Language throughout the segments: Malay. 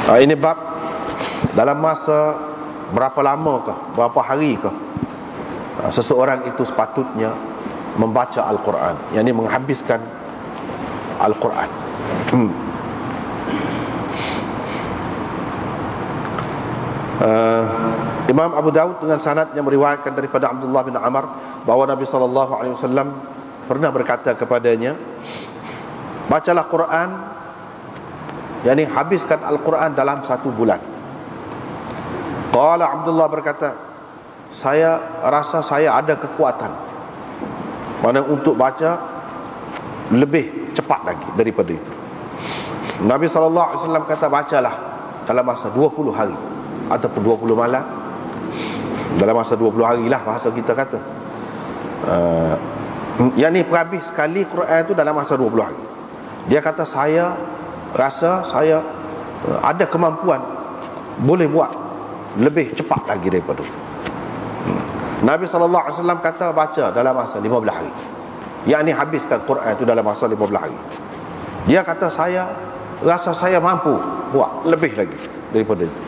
Ini bab dalam masa berapa lama kah, berapa hari kah seseorang itu sepatutnya membaca Al-Quran, yakni menghabiskan Al-Quran. Imam Abu Dawud dengan sanad yang meriwayatkan daripada Abdullah bin Amr bahawa Nabi SAW pernah berkata kepadanya, bacalah Quran, yakni habiskan Al-Quran dalam 1 bulan. Qala Abdullah berkata, saya rasa saya ada kekuatan mana untuk baca lebih cepat lagi daripada itu. Nabi SAW kata, bacalah dalam masa 20 hari ataupun 20 malam. Dalam masa 20 hari lah bahasa kita kata. Yang ni perhabis sekali Quran itu dalam masa 20 hari. Dia kata, saya rasa saya ada kemampuan boleh buat lebih cepat lagi daripada itu. Nabi SAW kata, baca dalam masa 15 hari, yakni habiskan Quran itu dalam masa 15 hari. Dia kata, saya rasa saya mampu buat lebih lagi daripada itu.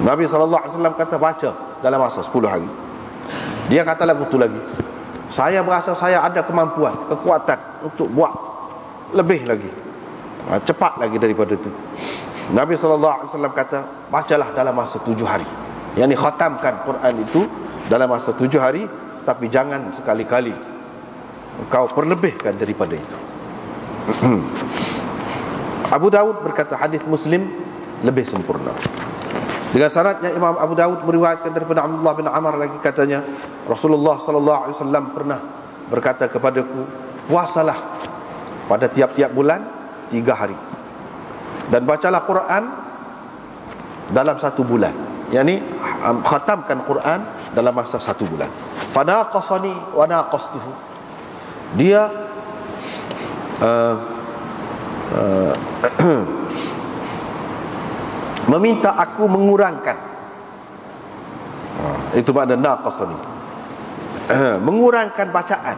Nabi SAW kata, baca dalam masa 10 hari. Dia kata lagu tu lagi, saya berasa saya ada kemampuan, kekuatan untuk buat lebih lagi, cepat lagi daripada itu. Nabi SAW kata, bacalah dalam masa 7 hari, yakni khatamkan Quran itu dalam masa 7 hari, tapi jangan sekali-kali kau perlebihkan daripada itu. Abu Dawud berkata, hadis Muslim lebih sempurna. Dengan sanadnya Imam Abu Dawud meriwayatkan daripada Abdullah bin Amr lagi, katanya Rasulullah SAW pernah berkata kepadaku, puasalah pada tiap-tiap bulan 3 hari, dan bacalah Quran dalam 1 bulan, yakni khatamkan Quran dalam masa 1 bulan. Fanaqasani wa naqastuhu, dia meminta aku mengurangkan. Itu makna naqasani, mengurangkan bacaan.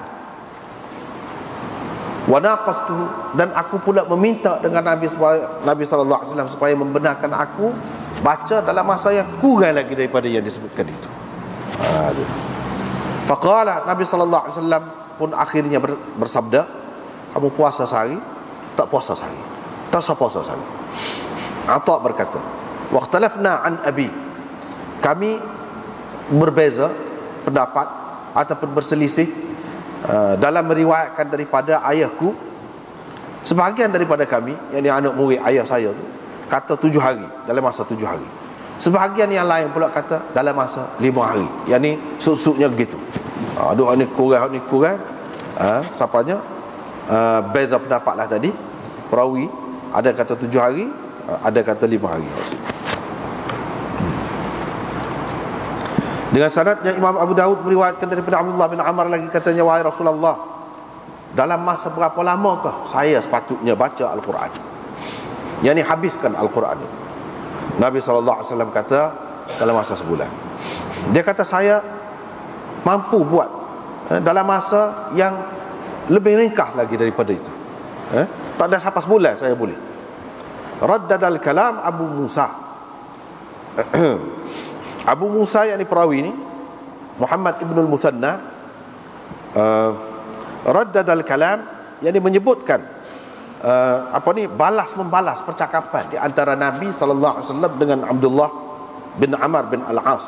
Wa naqastuhu, dan aku pula meminta dengan Nabi SAW supaya membenarkan aku baca dalam masa yang kurang lagi daripada yang disebutkan itu. Faqala, Nabi SAW pun akhirnya bersabda, kamu puasa sehari, tak puasa sehari, tak usah puasa sehari. Atha berkata, waqtalafna an abi, kami berbeza pendapat ataupun berselisih dalam meriwayatkan daripada ayahku. Sebahagian daripada kami, yang anak murid ayah saya tu, kata 7 hari, dalam masa 7 hari. Sebahagian yang lain pula kata dalam masa 5 hari, yang ni suk-suknya begitu. Aduh, ni kurang, ni kurang. Siapanya beza pendapat lah tadi. Perawi ada kata 7 hari, ada kata 5 hari. Dengan sanadnya Imam Abu Dawud meriwayatkan daripada Abdullah bin Amr lagi, katanya, wahai Rasulullah, dalam masa berapa lamakah saya sepatutnya baca Al-Quran, yang ni habiskan Al-Quran itu? Nabi SAW kata, dalam masa sebulan. Dia kata, saya mampu buat dalam masa yang lebih ringkas lagi daripada itu. Tak ada sampai sebulan saya boleh. Raddadal kalam Abu Musa. Abu Musa, yang ni perawi ni, Muhammad ibn al-Muthanna, raddadal kalam, yang ni menyebutkan balas membalas percakapan di antara Nabi SAW dengan Abdullah bin Amr bin Al-As.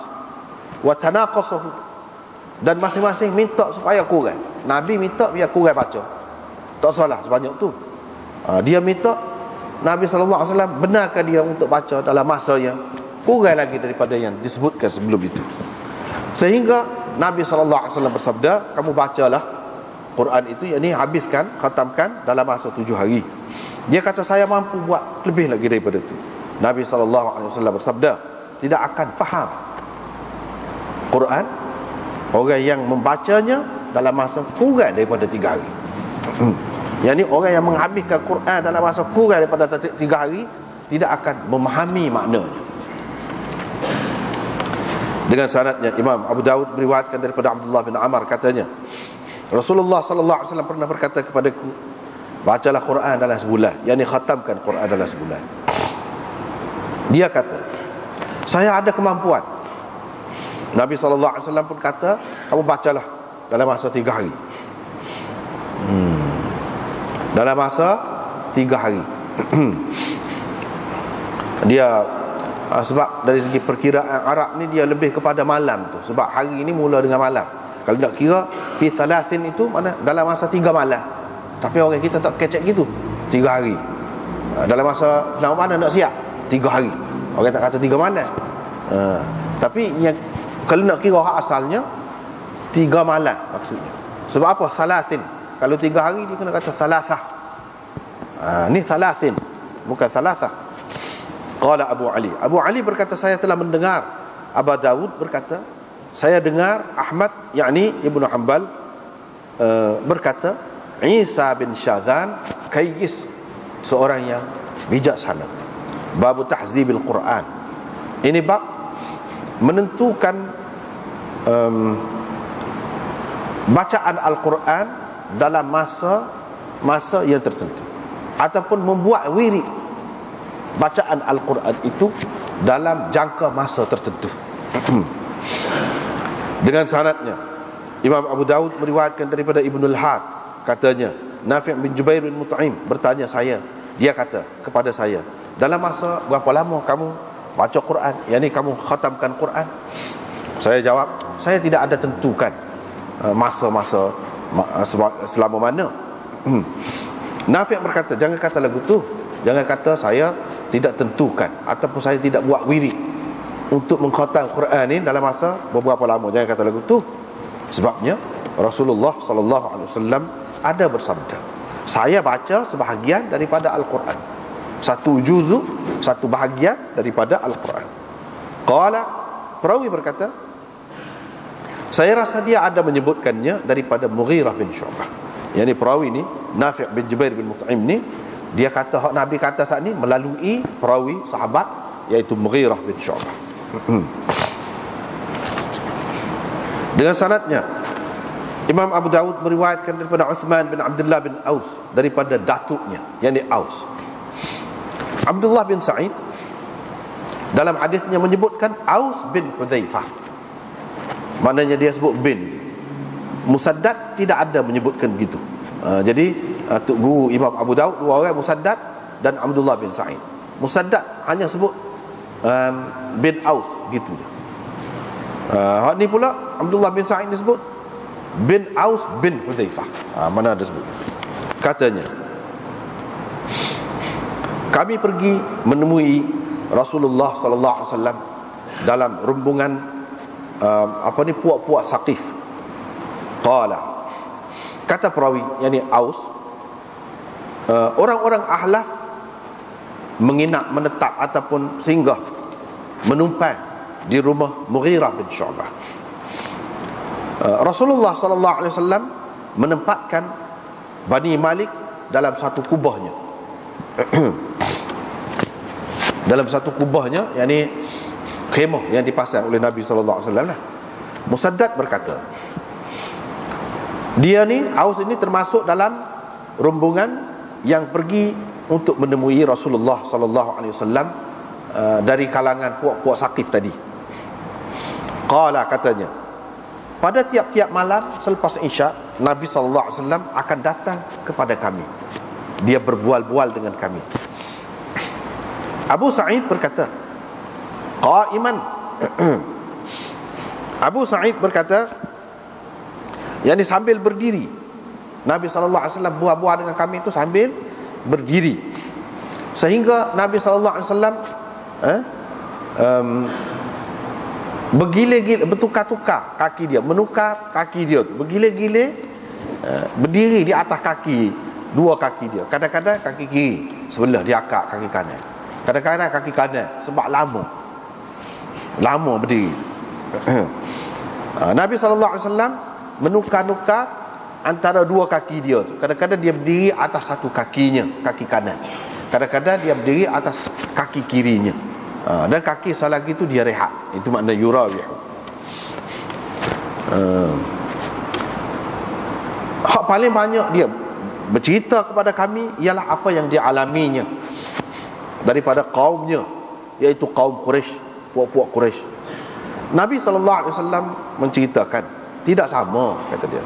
Wa tanaqasahu, dan masing-masing minta supaya kurang. Nabi minta biar kurang baca, tak salah sebanyak tu. Dia minta Nabi SAW benarkan dia untuk baca dalam masa yang kurang lagi daripada yang disebutkan sebelum itu. Sehingga Nabi SAW bersabda, kamu bacalah Quran itu, yang ni habiskan, khatamkan dalam masa 7 hari. Dia kata, saya mampu buat lebih lagi daripada itu. Nabi SAW bersabda, tidak akan faham Quran orang yang membacanya dalam masa kurang daripada 3 hari. Yang ni orang yang menghabiskan Quran dalam masa kurang daripada 3 hari tidak akan memahami maknanya. Dengan sanadnya Imam Abu Dawud meriwayatkan daripada Abdullah bin Amr, katanya Rasulullah SAW pernah berkata kepadaku, bacalah Quran dalam sebulan, yakni khatamkan Quran dalam sebulan. Dia kata, saya ada kemampuan. Nabi SAW pun kata, kamu bacalah dalam masa 3 hari. Dalam masa 3 hari. Dia sebab dari segi perkiraan Arab ni dia lebih kepada malam tu. Sebab hari ni mula dengan malam. Kalau nak kira fi thalathin itu mana dalam masa 3 malam. Tapi orang kita tak kecek gitu. 3 hari. Dalam masa mana nak siap? 3 hari. Orang tak kata 3 malam. Tapi yang kalau nak kira asalnya 3 malam maksudnya. Sebab apa? Thalathin. Kalau 3 hari dia kena kata thalathah. Ni thalathin, bukan thalathah. Qala Abu Ali. Abu Ali berkata, saya telah mendengar Abu Dawud berkata, saya dengar Ahmad yakni Ibnu Hanbal berkata, Isa bin Syadhan kayyis, seorang yang bijaksana. Bab tahzibil Quran. Ini bab menentukan bacaan Al-Quran dalam masa yang tertentu, ataupun membuat wirid bacaan Al-Quran itu dalam jangka masa tertentu. Dengan sanadnya, Imam Abu Dawud meriwayatkan daripada Ibnul Had, katanya Nafi' bin Jubair bin Mut'im bertanya saya, dia kata kepada saya, dalam masa berapa lama kamu baca Quran, yakni kamu khatamkan Quran? Saya jawab, saya tidak ada tentukan masa-masa selama mana. Nafi' berkata, jangan kata lagu tu, jangan kata saya tidak tentukan ataupun saya tidak buat wirid untuk mengkhatam Quran ni dalam masa beberapa lama. Jangan kata lagu tu. Sebabnya Rasulullah SAW ada bersabda, saya baca sebahagian daripada Al-Quran, satu juzuk, satu bahagian daripada Al-Quran. Qala, perawi berkata, saya rasa dia ada menyebutkannya daripada Mughirah bin Syu'bah. Yang ni perawi ni Nafi' bin Jubair bin Mut'im ni, dia kata hak Nabi kata saat ni melalui perawi sahabat iaitu Mughirah bin Syu'bah. Dengan sanadnya, Imam Abu Dawud meriwayatkan daripada Uthman bin Abdullah bin Aus, daripada datuknya yakni Aus. Abdullah bin Sa'id dalam hadisnya menyebutkan Aus bin Hudzaifah. Maknanya dia sebut bin. Musaddad tidak ada menyebutkan begitu. Jadi Tok Guru Imam Abu Dawud dua orang, Musaddad dan Abdullah bin Sa'id. Musaddad hanya sebut bin Aus gitu je. Hak ni pula Abdullah bin Sa'id disebut bin Aus bin Hudzaifah. Mana ada sebut. Katanya, kami pergi menemui Rasulullah sallallahu alaihi wasallam dalam rombongan puak-puak Saqif. Qala, kata perawi yakni Aus, orang-orang Ahlaf menginap, menetap ataupun singgah, menumpang di rumah Mughirah bin Syu'bah. Rasulullah sallallahu alaihi wasallam menempatkan Bani Malik dalam satu kubahnya. Dalam satu kubahnya, yakni khemah yang dipasang oleh Nabi sallallahu alaihi wasallam lah. Musaddad berkata, dia ni, Aus ini termasuk dalam rombongan yang pergi untuk menemui Rasulullah sallallahu alaihi wasallam dari kalangan puak-puak Saqif tadi. Qala, katanya, pada tiap-tiap malam selepas Isya, Nabi sallallahu alaihi wasallam akan datang kepada kami. Dia berbual-bual dengan kami. Abu Sa'id berkata, qa'iman. Abu Sa'id berkata, yakni sambil berdiri. Nabi sallallahu alaihi wasallam bual-bual dengan kami itu sambil berdiri. Sehingga Nabi sallallahu alaihi wasallam bergile-gile, bertukar-tukar kaki dia, menukar kaki dia, bergile-gile, berdiri di atas kaki, dua kaki dia. Kadang-kadang kaki kiri sebelah dia akak kaki kanan, kadang-kadang kaki kanan, sebab lama berdiri. Nabi SAW menukar-nukar antara dua kaki dia. Kadang-kadang dia berdiri atas satu kakinya, kaki kanan, kadang-kadang dia berdiri atas kaki kirinya, dan kaki salah lagi tu dia rehat. Itu makna yurawihu. Hak paling banyak dia bercerita kepada kami ialah apa yang dia alaminya daripada kaumnya iaitu kaum Quraisy, puak-puak Quraisy. Nabi SAW menceritakan tidak sama, kata dia,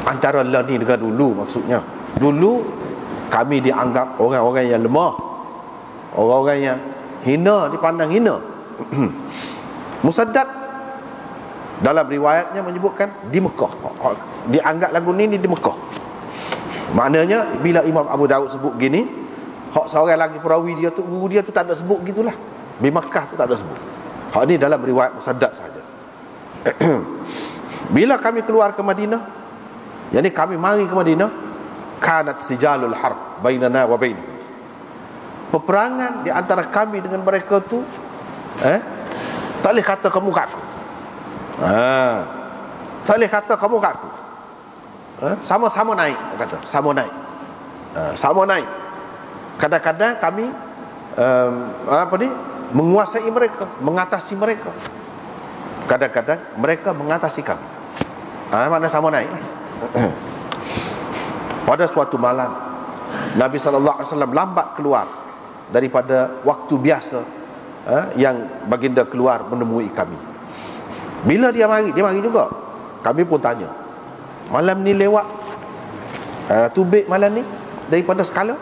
antara lah ni dengan dulu. Maksudnya dulu kami dianggap orang-orang yang lemah, orang-orang yang hina, dipandang hina. Musaddad dalam riwayatnya menyebutkan di Mekah, dianggap lagu ni di Mekah. Maknanya bila Imam Abu Daud sebut gini, hak seorang lagi perawi dia tu, guru dia tu tak ada sebut gitulah. Di Mekah tu tak ada sebut. Hak ni dalam riwayat Musaddad saja. Bila kami keluar ke Madinah, yakni kami mari ke Madinah, kanat sijalul harb bainana wa bainahum. Peperangan di antara kami dengan mereka tu, tak boleh kata kamu kat aku. Tak boleh kata kamu kat aku. Sama-sama naik, kata. Sama naik. Sama naik. Kadang-kadang kami menguasai mereka, mengatasi mereka. Kadang-kadang mereka mengatasi kami. Mana sama naik. Pada suatu malam, Nabi SAW lambat keluar daripada waktu biasa yang baginda keluar menemui kami. Bila dia mari juga. Kami pun tanya, malam ni lewat tubik malam ni daripada skala?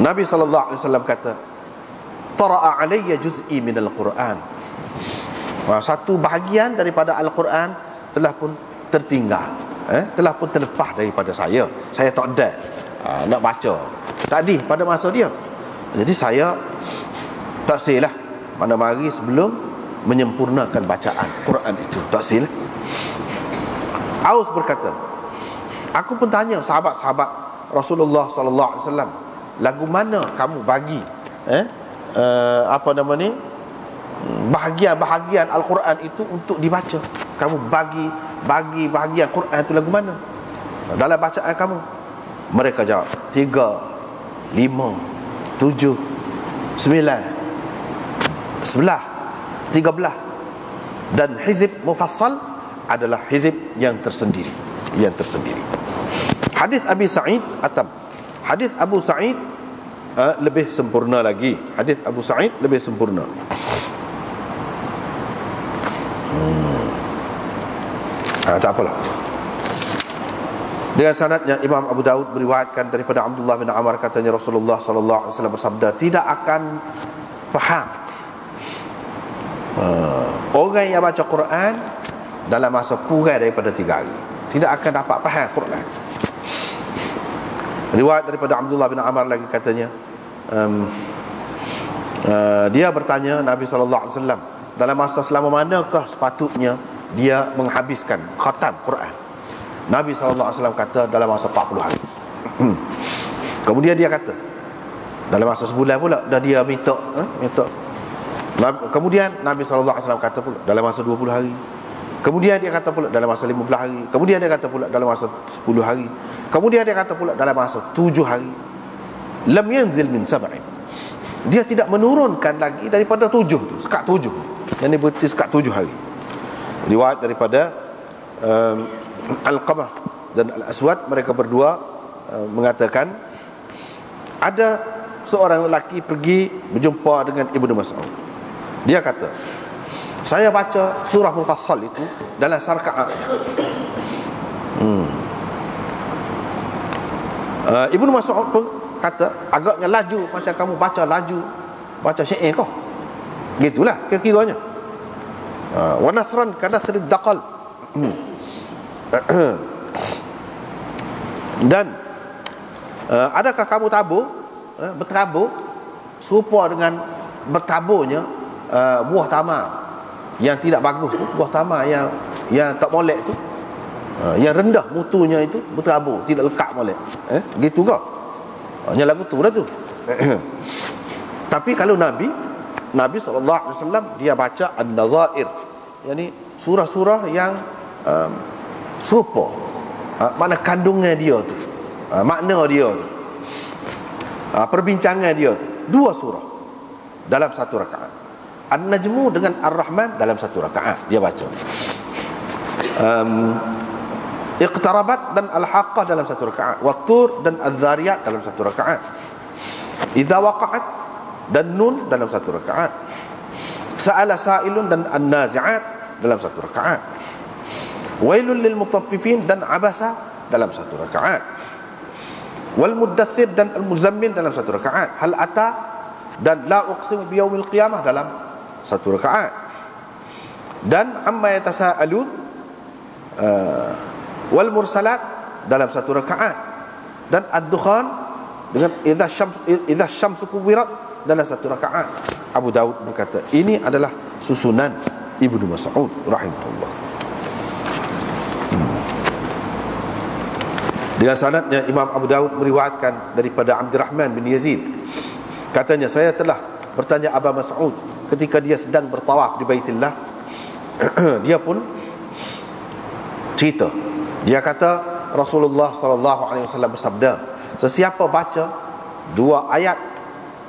Nabi SAW kata, tara'a alayya juz'i minal Qur'an. Satu bahagian daripada Al-Quran telah pun tertinggal, telah pun terlepas daripada saya. Saya tak ada nak baca tadi pada masa dia. Jadi saya tak silah mana mari sebelum menyempurnakan bacaan Quran itu. Tak silah. Aus berkata, aku pun tanya sahabat-sahabat Rasulullah SAW, lagu mana kamu bagi bahagian-bahagian Al-Quran itu untuk dibaca? Kamu bagi bahagian Quran itu lagu mana dalam bacaan kamu? Mereka jawab 3, 5, 7, 9, 11, 13. Dan hizib mufassal adalah hizib yang tersendiri. Hadis Abi Sa'id Atam. Hadis Abu Sa'id lebih sempurna lagi. Hadis Abu Sa'id lebih sempurna. Tak apalah. Dengan sanadnya Imam Abu Daud meriwayatkan daripada Abdullah bin Amr, katanya Rasulullah sallallahu alaihi wasallam bersabda, tidak akan faham orang yang baca Quran dalam masa kurang daripada 3 hari. Tidak akan dapat faham Quran. Riwayat daripada Abdullah bin Amr lagi, katanya dia bertanya Nabi sallallahu alaihi wasallam, dalam masa selama manakah sepatutnya dia menghabiskan khatam Quran? Nabi SAW kata dalam masa 40 hari. Kemudian dia kata dalam masa sebulan pula dah dia minta. Kemudian Nabi SAW kata pula dalam masa 20 hari. Kemudian dia kata pula dalam masa 15 hari. Kemudian dia kata pula dalam masa 10 hari. Kemudian dia kata pula dalam masa 7 hari. Lam yanzil min sab'in. Dia tidak menurunkan lagi daripada 7 tu, sekat 7. Yang ni berarti sekat 7 hari. Riwayat daripada Al-Qamah dan Al-Aswad, mereka berdua mengatakan ada seorang lelaki pergi berjumpa dengan Ibnu Mas'ud. Dia kata, saya baca surah Mufassal itu dalam sarkaat. Ibnu Mas'ud pun kata, agaknya laju, macam kamu baca laju, baca syair kau. Gitulah kira-kiranya. Wa nathran kanathrid daqal. Dan adakah kamu bertabur serupa dengan bertaburnya buah tamar yang tidak bagus tu, buah tamar yang tak molek tu, yang rendah mutunya itu, bertabur tidak lekat molek, gitu ke? Hanya lagu tu lah tu. Tapi kalau Nabi SAW dia baca An-Nazair, yakni surah-surah yang serupa, makna kandungan dia tu, makna dia tu, perbincangan dia tu, 2 surah dalam 1 rakaat. An-Najmu dengan Ar-Rahman dalam 1 rakaat dia baca. Iqtarabat dan Al-Haqqah dalam 1 rakaat. Wat-Tur dan Az-Zariyat dalam 1 rakaat. idza waqa'at dan nun dalam satu rakaat, sa'ala sa'ilun dan an-nazi'at dalam satu rakaat, wailul lil mutaffifin dan abasa dalam satu rakaat, wal muddathir dan al-muzammil dalam satu rakaat, hal ata dan la uqsimu biyaumil qiyamah dalam satu rakaat, dan amma yatasaalun wal mursalat dalam satu rakaat, dan ad-dukhan dengan idza syamsu kuwirat dalam satu rakaat. Abu Daud berkata ini adalah susunan Ibnu Mas'ud rahimahullah. Dengan sanadnya Imam Abu Daud meriwayatkan daripada Abdurrahman bin Yazid, katanya saya telah bertanya Abu Mas'ud ketika dia sedang bertawaf di Baitillah. Dia pun cerita, dia kata Rasulullah sallallahu alaihi wasallam bersabda, sesiapa baca 2 ayat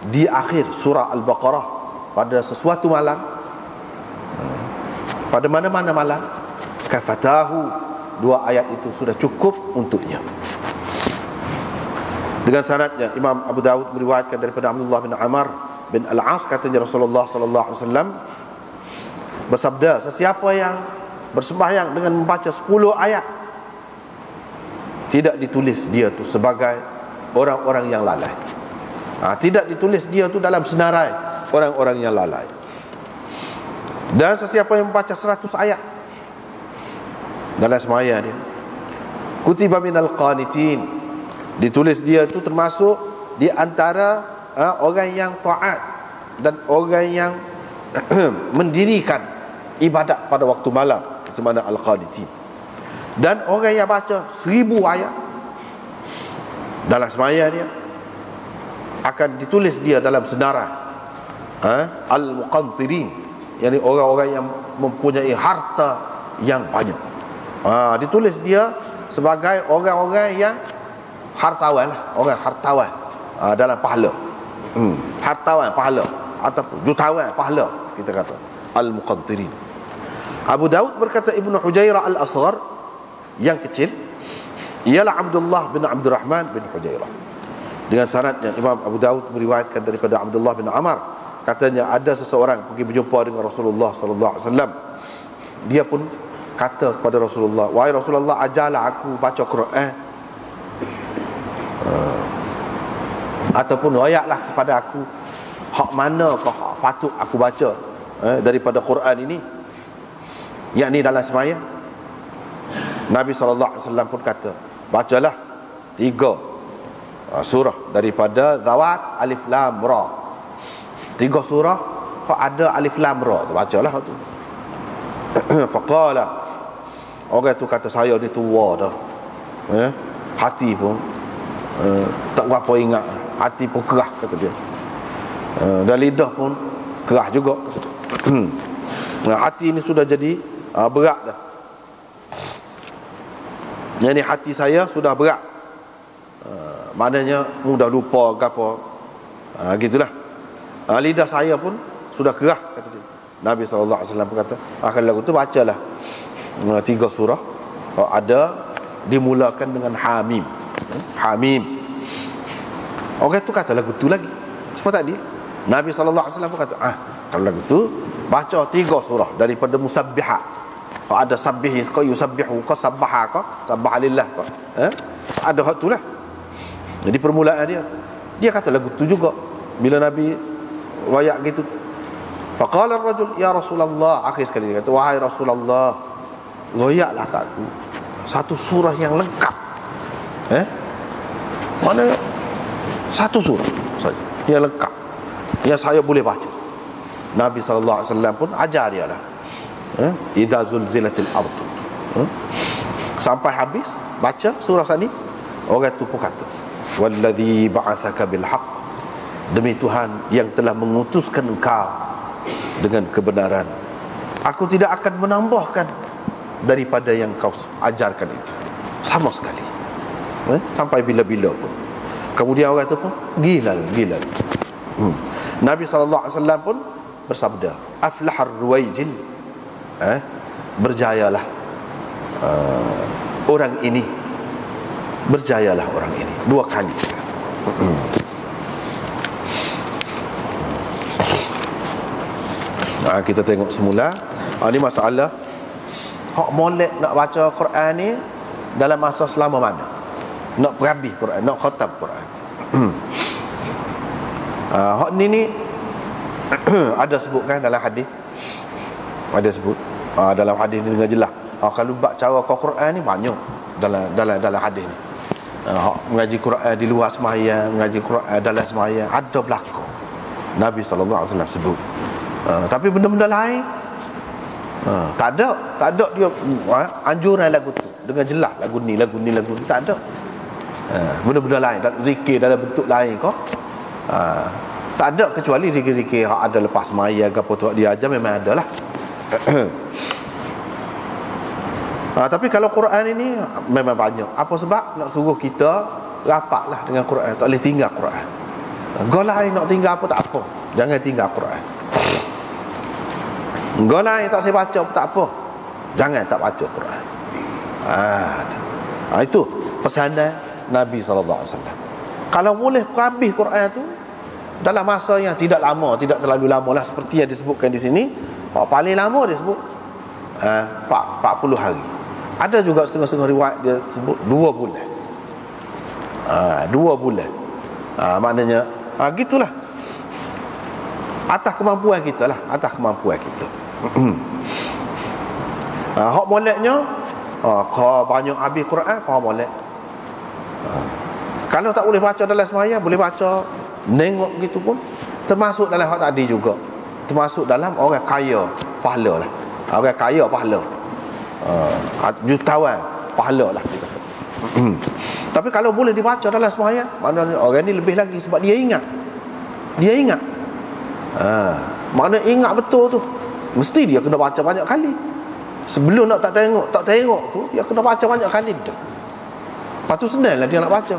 di akhir surah Al-Baqarah pada sesuatu malam, pada mana-mana malam, kafatahu, 2 ayat itu sudah cukup untuknya. Dengan sanadnya Imam Abu Daud meriwayatkan daripada Abdullah bin Amr bin Al-As, katanya Rasulullah sallallahu alaihi wasallam bersabda, sesiapa yang bersembahyang dengan membaca 10 ayat, tidak ditulis dia tu sebagai orang-orang yang lalai. Tidak ditulis dia tu dalam senarai orang-orang yang lalai. Dan sesiapa yang membaca 100 ayat dalam semaya dia, kutiba minal qanitin, ditulis dia tu termasuk di antara orang yang taat dan orang yang mendirikan ibadat pada waktu malam, di mana al-qanitin. Dan orang yang baca 1000 ayat dalam semaya dia, akan ditulis dia dalam senarai al-muqantirin, yakni orang-orang yang mempunyai harta yang banyak. Ditulis dia sebagai orang-orang yang hartawan lah, orang hartawan dalam pahala. Hartawan pahala ataupun jutawan pahala, kita kata al-muqantirin. Abu Daud berkata Ibnu Hujairah al-Asghar, yang kecil, ialah Abdullah bin Abdurrahman bin Hujairah. Dengan sanadnya Imam Abu Daud meriwayatkan daripada Abdullah bin Amr, katanya ada seseorang pergi berjumpa dengan Rasulullah sallallahu alaihi wasallam. Dia pun kata kepada Rasulullah, wahai Rasulullah, ajarlah aku baca Quran, ataupun royaklah kepada aku hak mana kau hak patut aku baca daripada Quran ini, yakni dalam semaya. Nabi SAW pun kata, bacalah 3 surah daripada Zawat, Alif Lam Ra. 3 surah kau ada Alif Lam Ra tu, bacalah tu. Faqala, orang tu kata, saya ni tua dah, hati pun tak berapa ingat, hati pun kerah, kata dia, dan lidah pun kerah juga. Hati ni sudah jadi berat dah. Yang ni hati saya sudah berat, maknanya mudah lupa ke apa, gitulah. Lidah saya pun sudah kerah, kata dia. Nabi SAW pun kata, kalau lagu tu bacalah 3 surah, kalau ada dimulakan dengan Hamim. Hamim. Orang tu kata lagu tu lagi, sebab tadi Nabi SAW pun kata, kalau lagu tu baca 3 surah daripada Musabbihat. Kalau ada sabbih kau, yusabbihu kau, sabbaha kau, sabbaha lillah kau, ada hak tu lah. Jadi permulaan dia kata lagu tu juga. Bila Nabi wayak gitu, faqala ar-rajul ya Rasulullah, akhir sekali dia kata, wahai Rasulullah, royaklah kat aku 1 surah yang lengkap. Mana 1 surah saja yang lengkap, yang saya boleh baca. Nabi SAW pun ajar dia lah, idza zulzilatil ard, sampai habis baca surah sani. Orang tu pun kata, wallazi ba'athaka bil haqq, demi Tuhan yang telah mengutuskan engkau dengan kebenaran, aku tidak akan menambahkan daripada yang kau ajarkan itu sama sekali, sampai bila-bila pun. Kemudian orang tu pun gila. Nabi SAW pun bersabda, aflahar ruwaijil, berjayalah orang ini, berjayalah orang ini 2 kali. Kita tengok semula. Ini masalah hak molek nak baca Quran ni dalam masa selama mana, nak berhabis Quran, nak khatam Quran. Hak ni ada sebutkan dalam hadis. Ada sebut dalam hadis ni dengan jelas. Kalau bab cara Quran ni banyak dalam hadis ni. Mengaji Quran di luar sembahyang, mengaji Quran dalam sembahyang, ada berlaku. Nabi sallallahu alaihi wasallam sebut. Tapi benda-benda lain tak ada dia anjuran lagu tu dengan jelas, lagu ni tak ada. Benda-benda lain, zikir dalam bentuk lain kau tak ada, kecuali zikir-zikir yang ada lepas sembahyang ke apa tu dia ajar memang ada lah. Tapi kalau Quran ini memang banyak. Apa sebab? Nak suruh kita rapatlah dengan Quran, tak boleh tinggal Quran. Golai nak tinggal apa tak apa, jangan tinggal Quran. Golai tak saya baca tak apa, jangan tak baca Quran. Itu pesanan Nabi SAW. Kalau boleh habis Quran tu dalam masa yang tidak lama, tidak terlalu lama lah, seperti yang disebutkan di sini. Paling lama dia sebut 40 hari. Ada juga setengah-setengah riwayat dia sebut 2 bulan. 2 bulan. Maknanya gitulah. Atas kemampuan kita lah, atas kemampuan kita. Hak moleknya kau banyak habis Quran, kau molek. Kalau tak boleh baca dalam sembahyang, boleh baca nengok gitu pun termasuk dalam hak tadi juga. Termasuk dalam orang kaya pahala lah. Orang kaya pahala. Jutawan pahala lah kita. Tapi kalau boleh dibaca dalam sembahyang, maknanya orang ni lebih lagi sebab dia ingat. Dia ingat. Maknanya ingat betul tu. Mesti dia kena baca banyak kali. Sebelum nak tak tengok tu, dia kena baca banyak kali dah. Lepas tu senanglah dia nak baca.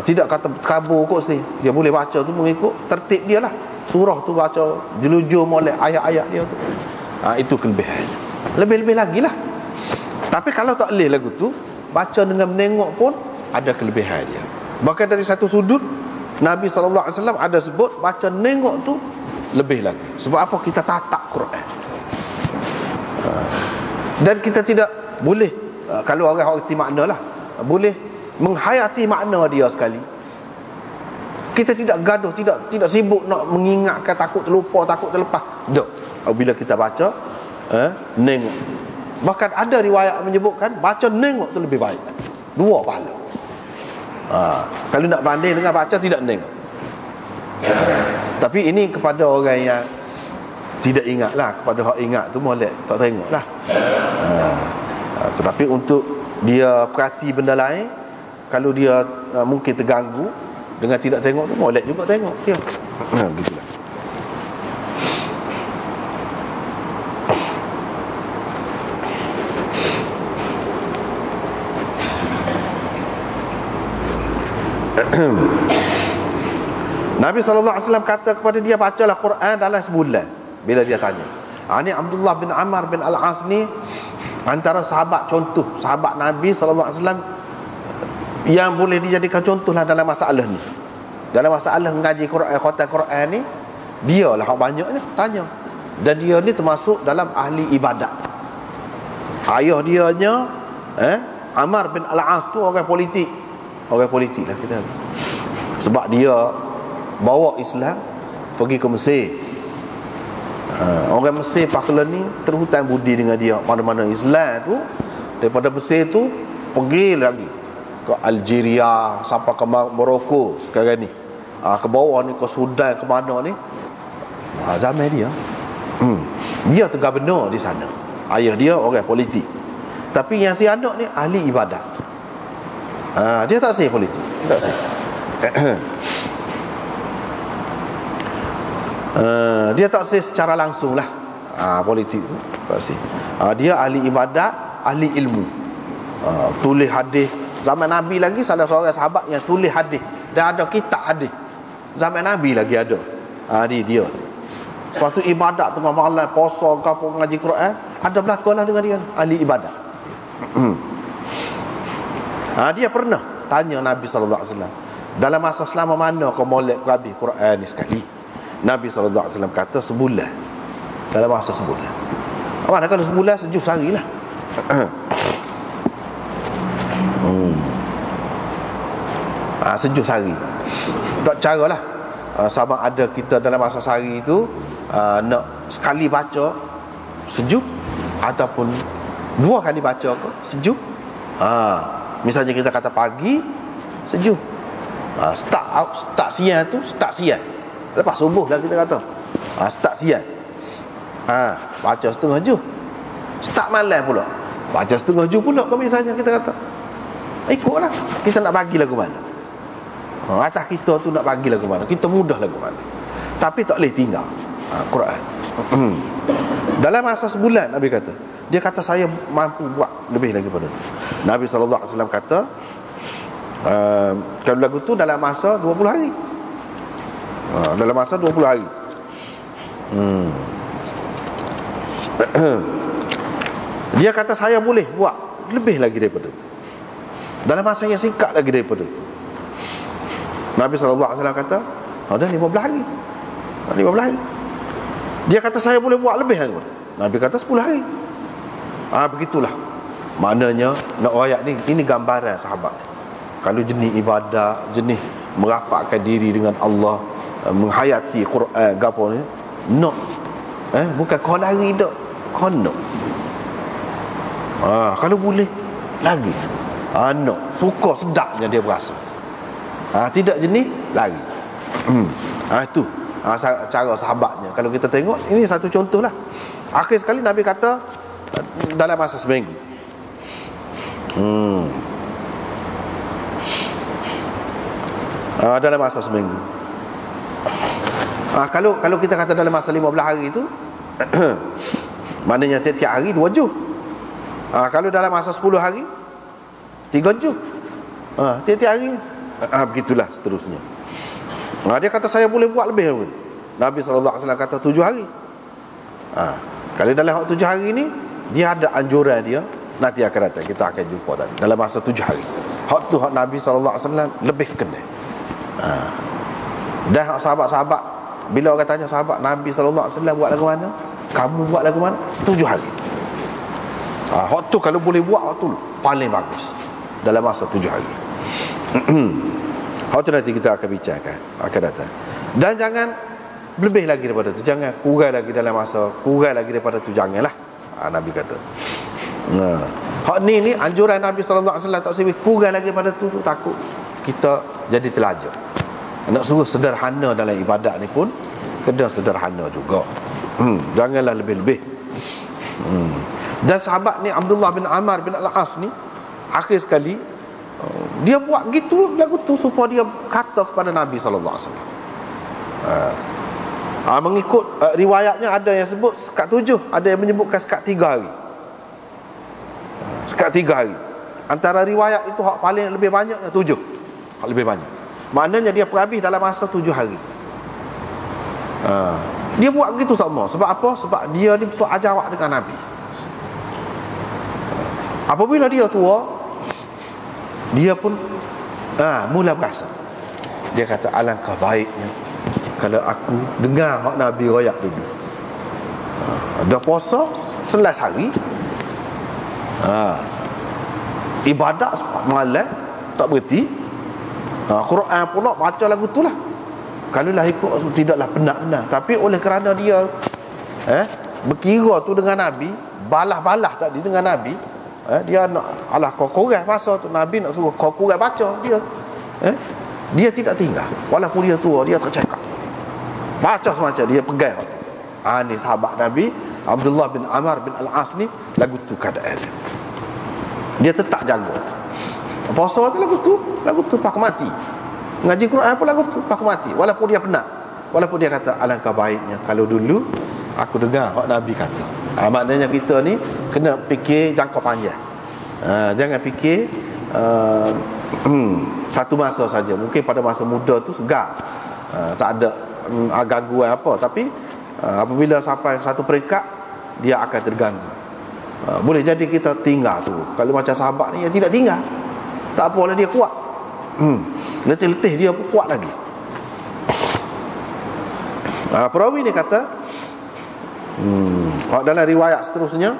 Tidak kata kabur kot sini. Dia boleh baca tu mengikut tertib dia lah. Surah tu baca jelujur molek ayat-ayat dia tu. Itu kelebihan. Lebih-lebih lagi lah. Tapi kalau tak boleh lagu tu, baca dengan menengok pun ada kelebihan dia. Bahkan dari satu sudut Nabi SAW ada sebut baca nengok tu lebih lagi. Sebab apa? Kita tatap Quran. Dan kita tidak boleh, kalau orang erti makna lah, boleh menghayati makna dia sekali. Kita tidak gaduh, tidak sibuk nak mengingatkan, takut terlupa, takut terlepas. Tak. Bila kita baca nengok. Bahkan ada riwayat menyebutkan baca nengok tu lebih baik. 2 pahala. Kalau nak banding dengan baca tidak nengok. Tapi ini kepada orang yang tidak ingat lah. Kepada hak ingat tu molek tak tengok lah. Tetapi untuk dia perhati benda lain, kalau dia mungkin terganggu dengan tidak tengok tu, molek juga tengok dia. Begitulah. Nabi SAW kata kepada dia, bacalah Quran dalam sebulan. Bila dia tanya, ini Abdullah bin Amr bin Al-As ni antara sahabat contoh, sahabat Nabi SAW yang boleh dijadikan contoh lah dalam masalah ni. Dalam masalah mengaji Quran, khatam Quran ni, dia lah banyaknya tanya. Dan dia ni termasuk dalam ahli ibadat. Ayah dia nya Amr bin Al-As tu orang politik. Orang politik lah kita. Sebab dia bawa Islam pergi ke Mesir. Orang Mesir pakala ni terhutang budi dengan dia. Mana-mana Islam tu daripada Mesir tu pergi lagi ke Algeria sampai ke Morocco sekarang ni. Ke bawah ni, ke Sudan, ke mana ni. Zaman dia dia tegak benar di sana. Ayah dia orang politik. Tapi yang si anak ni ahli ibadat. Dia tak sih politik. Tak sih. Dia tak sih secara langsung lah politik tu. Tak sih. Dia ahli ibadat, ahli ilmu. Tulis hadis. Zaman Nabi lagi salah seorang sahabat yang tulis hadis. Dan ada kitab hadis. Zaman Nabi lagi ada. Dia. Lepas tu ibadat tengah malam, puasa, kapur, ngaji Quran, ada berlakulah dengan dia, ahli ibadat. Dia pernah tanya Nabi SAW, dalam masa selama mana kau molek habis Quran ni sekali? Nabi SAW kata sebulan. dalam masa sebulan. Mana kalau sebulan sejuk sehari lah. Sejuk sehari. Tak cara lah. Sama ada kita dalam masa sehari itu nak sekali baca sejuk, ataupun 2 kali baca ke sejuk. Misalnya kita kata pagi sejuk, start siang tu start siang, lepas subuh lah kita kata start siang, baca setengah juz. Start malam pula baca setengah juz pula ke, misalnya kita kata. Ikutlah kita nak bagi lagu mana. Atas kita tu nak bagi lagu mana, kita mudah lagu mana. Tapi tak boleh tinggal Quran. Dalam masa sebulan Nabi kata, dia kata saya mampu buat lebih lagi pada tu. Nabi SAW kata kalau lagu tu dalam masa 20 hari. Dalam masa 20 hari. Dia kata saya boleh buat lebih lagi daripada itu, dalam masa yang singkat lagi daripada itu. Nabi SAW kata dah 15 hari. 15 hari. Dia kata saya boleh buat lebih lagi. Nabi kata 10 hari. Begitulah. Maknanya nak ayat ni, ini gambaran sahabat. Kalau jenis ibadah, jenis merapatkan diri dengan Allah, menghayati Quran gapo ni, nak bukan kau lari dak, kau nak. Kalau boleh lagi. Nak suka sedapnya dia berasa. Tidak jenis lari. Itu cara sahabatnya. Kalau kita tengok, ini satu contoh lah. Akhir sekali Nabi kata dalam masa seminggu. Dalam masa seminggu. Kalau kita kata dalam masa 15 hari itu maknanya tiap-tiap hari 2 juz. Kalau dalam masa 10 hari 3 juz. Tiap-tiap hari. Begitulah seterusnya. Dia kata saya boleh buat lebih. Nabi SAW kata 7 hari. Kalau dalam 7 hari ni, dia ada anjuran dia. Nanti akan datang, kita akan jumpa tadi, dalam masa 7 hari. Hak tu hak Nabi SAW lebih kena. Dan hak sahabat-sahabat, bila orang tanya sahabat Nabi SAW buat lagu mana, kamu buat lagu mana, 7 hari. Hak tu kalau boleh buat, hak tu paling bagus dalam masa 7 hari. Hak tu nanti kita akan bincangkan, akan datang. Dan jangan lebih lagi daripada tu, jangan kurang lagi dalam masa, kurang lagi daripada tu, janganlah. Nabi kata. Hak ni anjuran Nabi SAW tak sebut kurang lagi pada tu, takut kita jadi terlajar. Nak suruh sederhana dalam ibadat ni pun kena sederhana juga. Janganlah lebih-lebih. Dan sahabat ni Abdullah bin Amr bin Al-As ni, akhir sekali dia buat gitu lagu tu supaya dia kata kepada Nabi SAW. Mengikut riwayatnya, ada yang sebut sekat 7, ada yang menyebutkan sekat 3 hari. Sekat 3 hari. Antara riwayat itu hak paling lebih banyaknya 7. Hak lebih banyak. Maknanya dia perhabis dalam masa 7 hari. Dia buat begitu semua. Sebab apa? Sebab dia ni bersuat ajawak dengan Nabi. Apabila dia tua, dia pun mula berasa. Dia kata alangkah baiknya kalau aku dengar hak Nabi royak dulu. Ada puasa 11 hari. Ibadat malam tak berhenti. Quran pula baca lagu tu lah. Kalau lah ikut tidaklah penat-penat, tapi oleh kerana dia berkira tu dengan Nabi, balah-balah tadi dengan Nabi, dia nak alah kau kurang masa tu, Nabi nak suruh kau kurang baca, dia tidak tinggal. Walaupun dia tua, dia tak cakap, baca semacam dia pegang. Ni sahabat Nabi Abdullah bin Amr bin Al-As ni, lagu tu keadaan dia tetap jaga. Puasa tu lagu tu pak mati. Ngaji Quran pun lagu tu pak mati, walaupun dia penat. Walaupun dia kata alangkah baiknya kalau dulu aku dengar hak Nabi kata. Maknanya kita ni kena fikir jangka panjang. Jangan fikir satu masa saja. Mungkin pada masa muda tu segar, tak ada gangguan apa, tapi apabila sampai satu peringkat dia akan terganggu. Boleh jadi kita tinggal tu. Kalau macam sahabat ni, dia tidak tinggal, tak apalah, dia kuat. Letih-letih dia pun kuat lagi. Perawi ni kata Dalam riwayat seterusnya,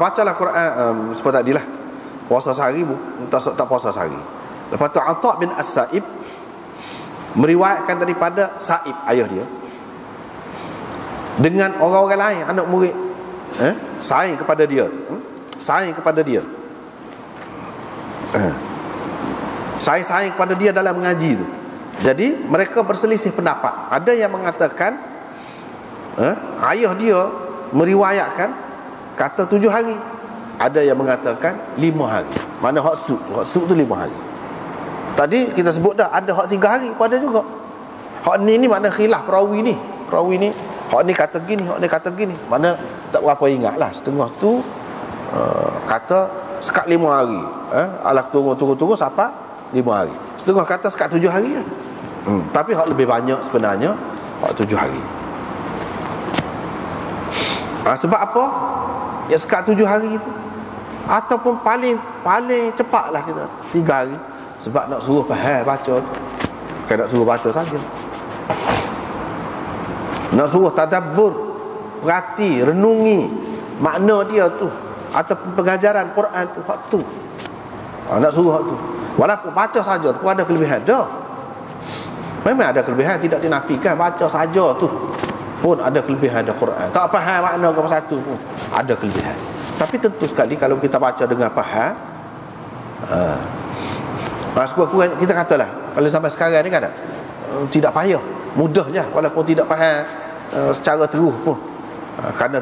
bacalah Quran seperti tadilah, puasa sehari tak puasa sehari. Lepas tu Atha bin As-Sa'ib meriwayatkan daripada Sa'ib, ayah dia, dengan orang-orang lain, anak murid, sayang kepada dia, sayang kepada dia, sayang kepada dia dalam mengaji tu. Jadi mereka berselisih pendapat. Ada yang mengatakan ayah dia meriwayatkan kata 7 hari. Ada yang mengatakan 5 hari. Mana hak suk tu 5 hari. Tadi kita sebut dah, ada hak 3 hari pun ada juga. Hak ni mana khilaf perawi ni. Hak ni kata gini, hak ni kata gini. Mana tak berapa ingat lah. Setengah tu kata sekat 5 hari. Alah tunggu sampai 5 hari. Setengah kata sekat 7 hari lah. Tapi hak lebih banyak sebenarnya hak 7 hari. Sebab apa? Ya sekat 7 hari itu. Ataupun paling cepat lah kita 3 hari. Sebab nak suruh faham baca. Bukan nak suruh baca saja. Nak suruh tadabbur, perhati, renungi makna dia tu, ataupun pengajaran Quran tu, hak tu. Nak suruh hak tu. Walaupun baca saja tu pun ada kelebihan dah. Memang ada kelebihan, tidak dinafikan. Baca saja tu pun ada kelebihan ada Quran. Tak faham makna ke satu pun ada kelebihan. Tapi tentu sekali kalau kita baca dengan faham, sekurang-kurang kita katalah, kalau sampai sekarang ni kan tidak payah, mudah je walaupun tidak faham secara terus pun, kerana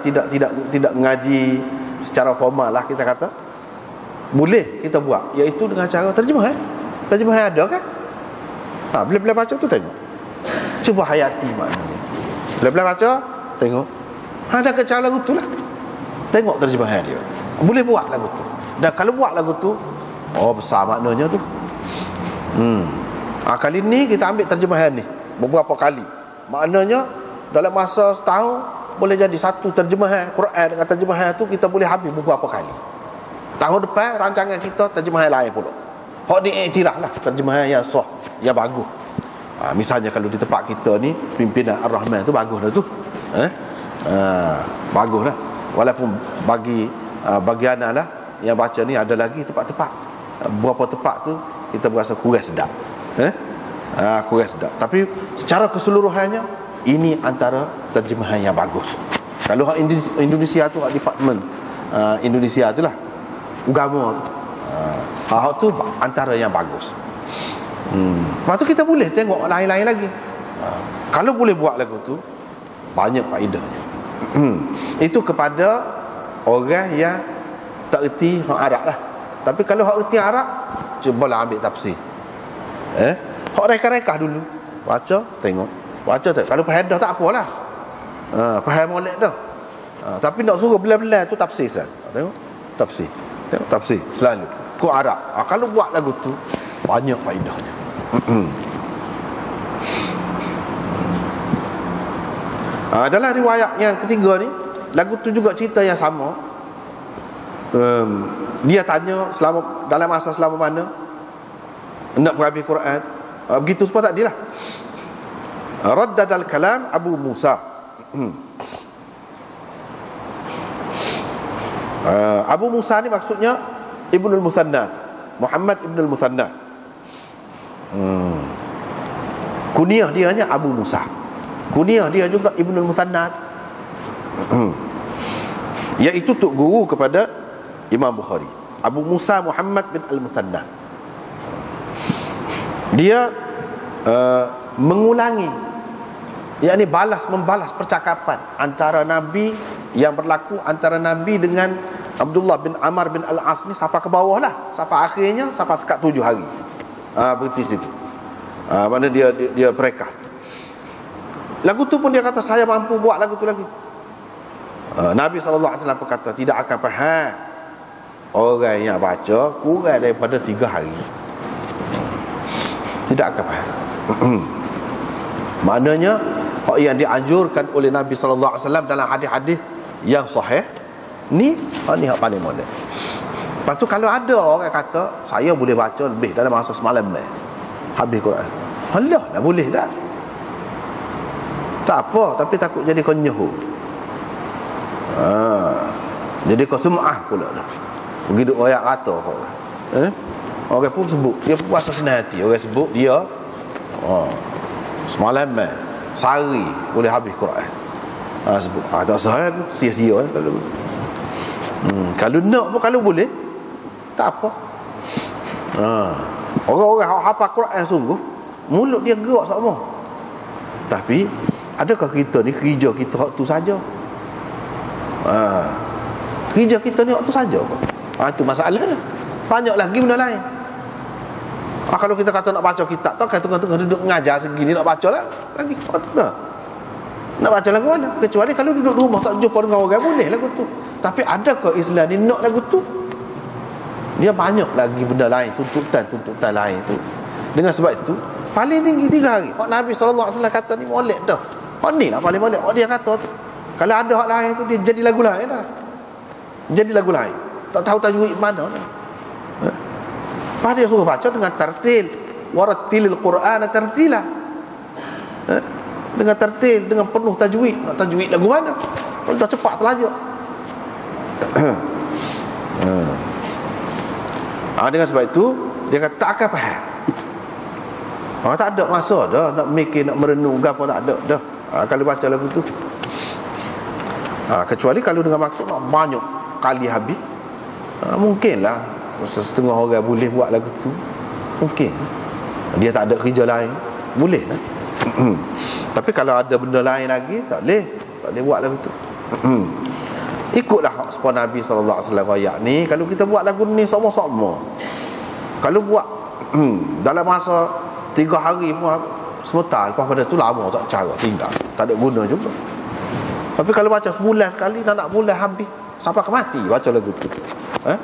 tidak mengaji secara formal lah, kita kata boleh kita buat, iaitu dengan cara terjemahan. Terjemahan ada kan? Bila baca tu tengok, cuba hayati maknanya. Bila baca tengok, ada ke cara lagu tu lah, tengok terjemahan dia, boleh buat lagu tu. Dan kalau buat lagu tu, besar maknanya tu. Kali ni kita ambil terjemahan ni beberapa kali. Maknanya dalam masa setahun boleh jadi satu terjemahan Quran dengan terjemahan tu kita boleh habis beberapa kali. Tahun depan rancangan kita terjemahan lain pula. Hak diiktiraf lah terjemahan yang sah, yang bagus. Misalnya kalau di tempat kita ni pimpinan Ar-Rahman tu bagus dah tu. Bagus lah. Walaupun bagi ana lah yang baca ni ada lagi tempat-tempat, beberapa tempat tu kita berasa kurang sedap. Kurang sedap. Tapi secara keseluruhannya ini antara terjemahan yang bagus. Kalau hak Indonesia tu, hak department Indonesia tu lah, agama tu, hak tu antara yang bagus. Lepas tu kita boleh tengok lain-lain lagi. Kalau boleh buat lagu tu, banyak faedahnya. Itu kepada orang yang tak erti hak Arab lah. Tapi kalau hak erti Arab, cubalah ambil tafsir. Hak reka-reka dulu, baca, tengok. Baca tak, kalau faham dah tak apalah. Faham molek dah. Tapi nak suruh belah-belah tu tafsir selalu. Tengok tafsir. Tengok tafsir selalu. Ku Arab. Kalau buat lagu tu banyak faedahnya. Dalam riwayat yang ketiga ni, lagu tu juga cerita yang sama. Dia tanya dalam masa selama mana nak berhabis Quran. Begitu sebab tak dilah. Raddadal kalam Abu Musa. Abu Musa ni maksudnya Ibnul Muthanna, Muhammad Ibnul Muthanna. Kunyah dia hanya Abu Musa. Kunyah dia juga Ibnul Muthanna. Iaitu tok guru kepada Imam Bukhari, Abu Musa Muhammad bin Al-Muthanna. Dia mengulangi, yakni membalas percakapan antara Nabi, yang berlaku antara Nabi dengan Abdullah bin Amr bin Al-As ni sampai ke bawah lah, sampai akhirnya sampai sekat 7 hari. Berhenti situ. Mana dia mereka. Lagu tu pun dia kata saya mampu buat lagu tu lagi. Nabi SAW berkata tidak akan faham orang yang baca kurang daripada 3 hari. Tidak akan faham. Maknanya hak yang dianjurkan oleh Nabi SAW dalam hadis-hadis yang sahih ni, ni hak paling modal. Lepas tu kalau ada orang kata saya boleh baca lebih dalam masa semalam ni, habis Quran, Allah lah boleh tak? Tak apa, tapi takut jadi konyoh. Jadi kau sum'ah pula dah. Begitu orang kata kau. Orang pun sebut, dia puasa senang hati. Orang sebut dia semalam sehari boleh habis Quran. Sebut tak sah aku sia-sia kalau kalau nak pun kalau boleh tak apa. Orang-orang hafal Quran sungguh mulut dia gerak sama. Tapi adakah kita ni kerja kita hak tu saja? Kerja kita ni hak tu saja apa? Itu masalah lah. Banyak lagi benda lain. Kalau kita kata nak baca kitab, tak kata tengah duduk mengajar segini nak baca lah lagi. Nak baca lagu mana? Kecuali kalau duduk di rumah tak jumpa dengan orang boleh lagu tu. Tapi adakah Islam ni nak lagu tu? Dia banyak lagi benda lain, tuntutan lain tu. Dengan sebab itu paling tinggi 3 hari. Hak Nabi SAW kata ni molek dah. Hak ni lah paling molek. Hak dia kata tu. Kalau ada hak lain tu dia jadi lagu lain dah. Jadi lagu lain. Tak tahu tajwid mana dah. Pak dia suruh baca dengan tartil. Warattilil Qur'ana tartila. Dengan tartil, dengan penuh tajwid. Nak tajwid lagu mana? Kalau dah cepat terlajak. Dengan sebab itu dia kata tak akan faham. Tak ada masa dah nak mikir, nak merenung apa tak ada dah. Kalau baca lagu tu. Kecuali kalau dengan maksud nak banyak kali habis. Mungkinlah setengah orang boleh buat lagu tu. Mungkin dia tak ada kerja lain, boleh lah. Tapi kalau ada benda lain lagi, tak boleh buat lagu tu. Ikutlah hak sepon Nabi SAW ayat ni. Kalau kita buat lagu ni sama-sama, kalau buat dalam masa 3 hari pun sebentar, lepas pada tu lama tak cara, tinggal, tak ada guna juga. Tapi kalau baca sebulan sekali, nak bulan habis sampai ke mati baca lagu tu.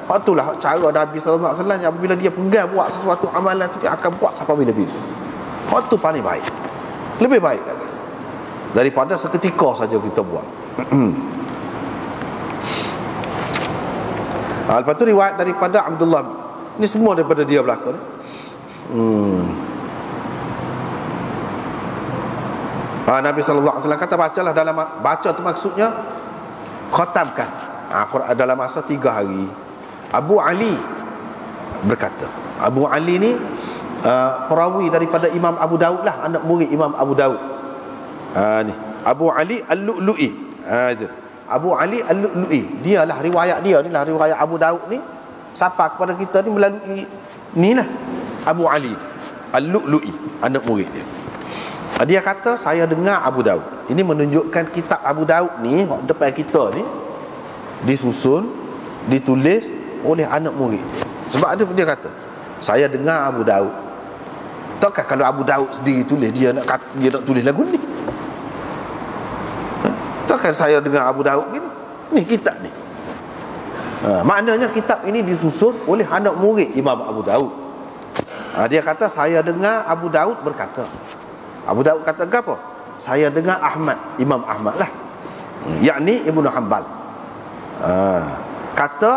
Itulah cara Nabi SAW. Apabila dia pegang buat sesuatu amalan tu, dia akan buat sampai bila-bila. Itu paling baik, lebih baik lagi daripada seketika saja kita buat. Lepas tu riwayat daripada Abdullah. Ini semua daripada dia berlaku. Nabi SAW kata bacalah dalam, baca tu maksudnya khatamkan Quran dalam masa 3 hari. Abu Ali berkata, Abu Ali ni perawi daripada Imam Abu Daud lah, anak murid Imam Abu Daud. Ni Abu Ali Al-Lu'lu'i. Abu Ali Al-Lu'lu'i, dialah riwayat dia ni lah, riwayat Abu Daud ni sampai kepada kita ni melalui ni lah, Abu Ali Al-Lu'lu'i, anak murid dia. Dia kata saya dengar Abu Daud. Ini menunjukkan kitab Abu Daud ni depan kita ni disusun, ditulis oleh anak murid. Sebab ada dia kata saya dengar Abu Daud. Takkah kalau Abu Daud sendiri tulis, dia nak tulis lagu ni? Takkan saya dengar Abu Daud gini? Ni kitab ni. Maknanya kitab ini disusun oleh anak murid Imam Abu Daud. Dia kata saya dengar Abu Daud berkata. Abu Daud kata apa? Saya dengar Ahmad, Imam Ahmad lah, yakni Ibnu Hanbal. Kata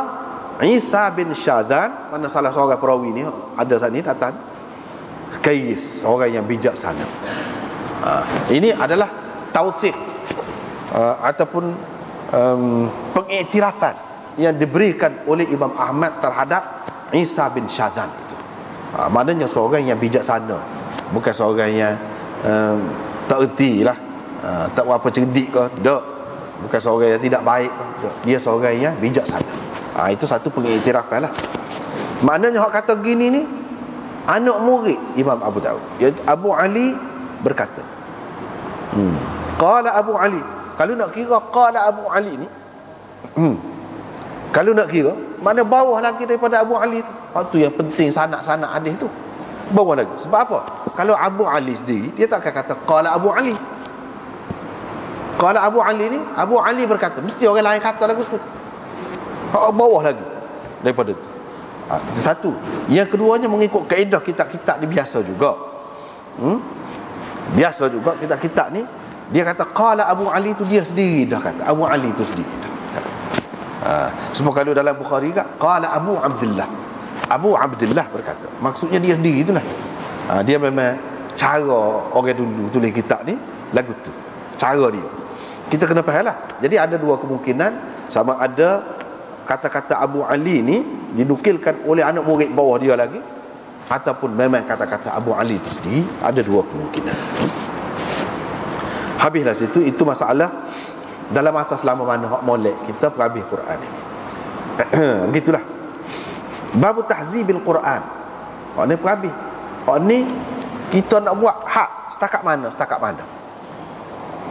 Isa bin Syadzan, mana salah seorang perawi ni ada saat ni datang, Kayis, seorang yang bijaksana. Ini adalah tauthik ataupun pengiktirafan yang diberikan oleh Imam Ahmad terhadap Isa bin Syadzan itu. Maknanya seorang yang bijaksana, bukan seorang yang tak erti lah, tak berapa cerdik ke, tak. Bukan seorang yang tidak baik, tak. Dia seorang yang bijaksana. Itu satu pengiktirafan lah. Maknanya hak kata gini ni anak murid Imam Abu Daud, Abu Ali berkata. Qala Abu Ali. Kalau nak kira qala Abu Ali ni, kalau nak kira mana bawah lagi daripada Abu Ali tu. Itu yang penting, sanak-sanak hadis tu bawah lagi. Sebab apa? Kalau Abu Ali sendiri, dia tak akan kata qala Abu Ali. Qala Abu Ali ni, Abu Ali berkata, mesti orang lain kata lagu tu. Bawah lagi daripada tu. Satu. Yang keduanya mengikut kaedah kitab-kitab ni biasa juga. Biasa juga kitab-kitab ni, dia kata qala Abu Ali tu dia sendiri dah kata. Abu Ali tu sendiri dah. Sebab kalau dalam Bukhari kan qala Abu Abdullah. Abu Abdullah berkata. Maksudnya dia sendiri itulah. Dia memang cara orang dulu tulis kitab ni lagu tu. cara dia. Kita kena faham lah. Jadi ada dua kemungkinan, sama ada kata-kata Abu Ali ni dinukilkan oleh anak murid bawah dia lagi, ataupun memang kata-kata Abu Ali itu sendiri. Ada dua kemungkinan. Habislah situ. Itu masalah dalam masa selama mana hak molek kita perhabis Quran ni. Begitulah. Bab tahzibil Quran. Hak ni perhabis. Hak ni kita nak buat hak setakat mana.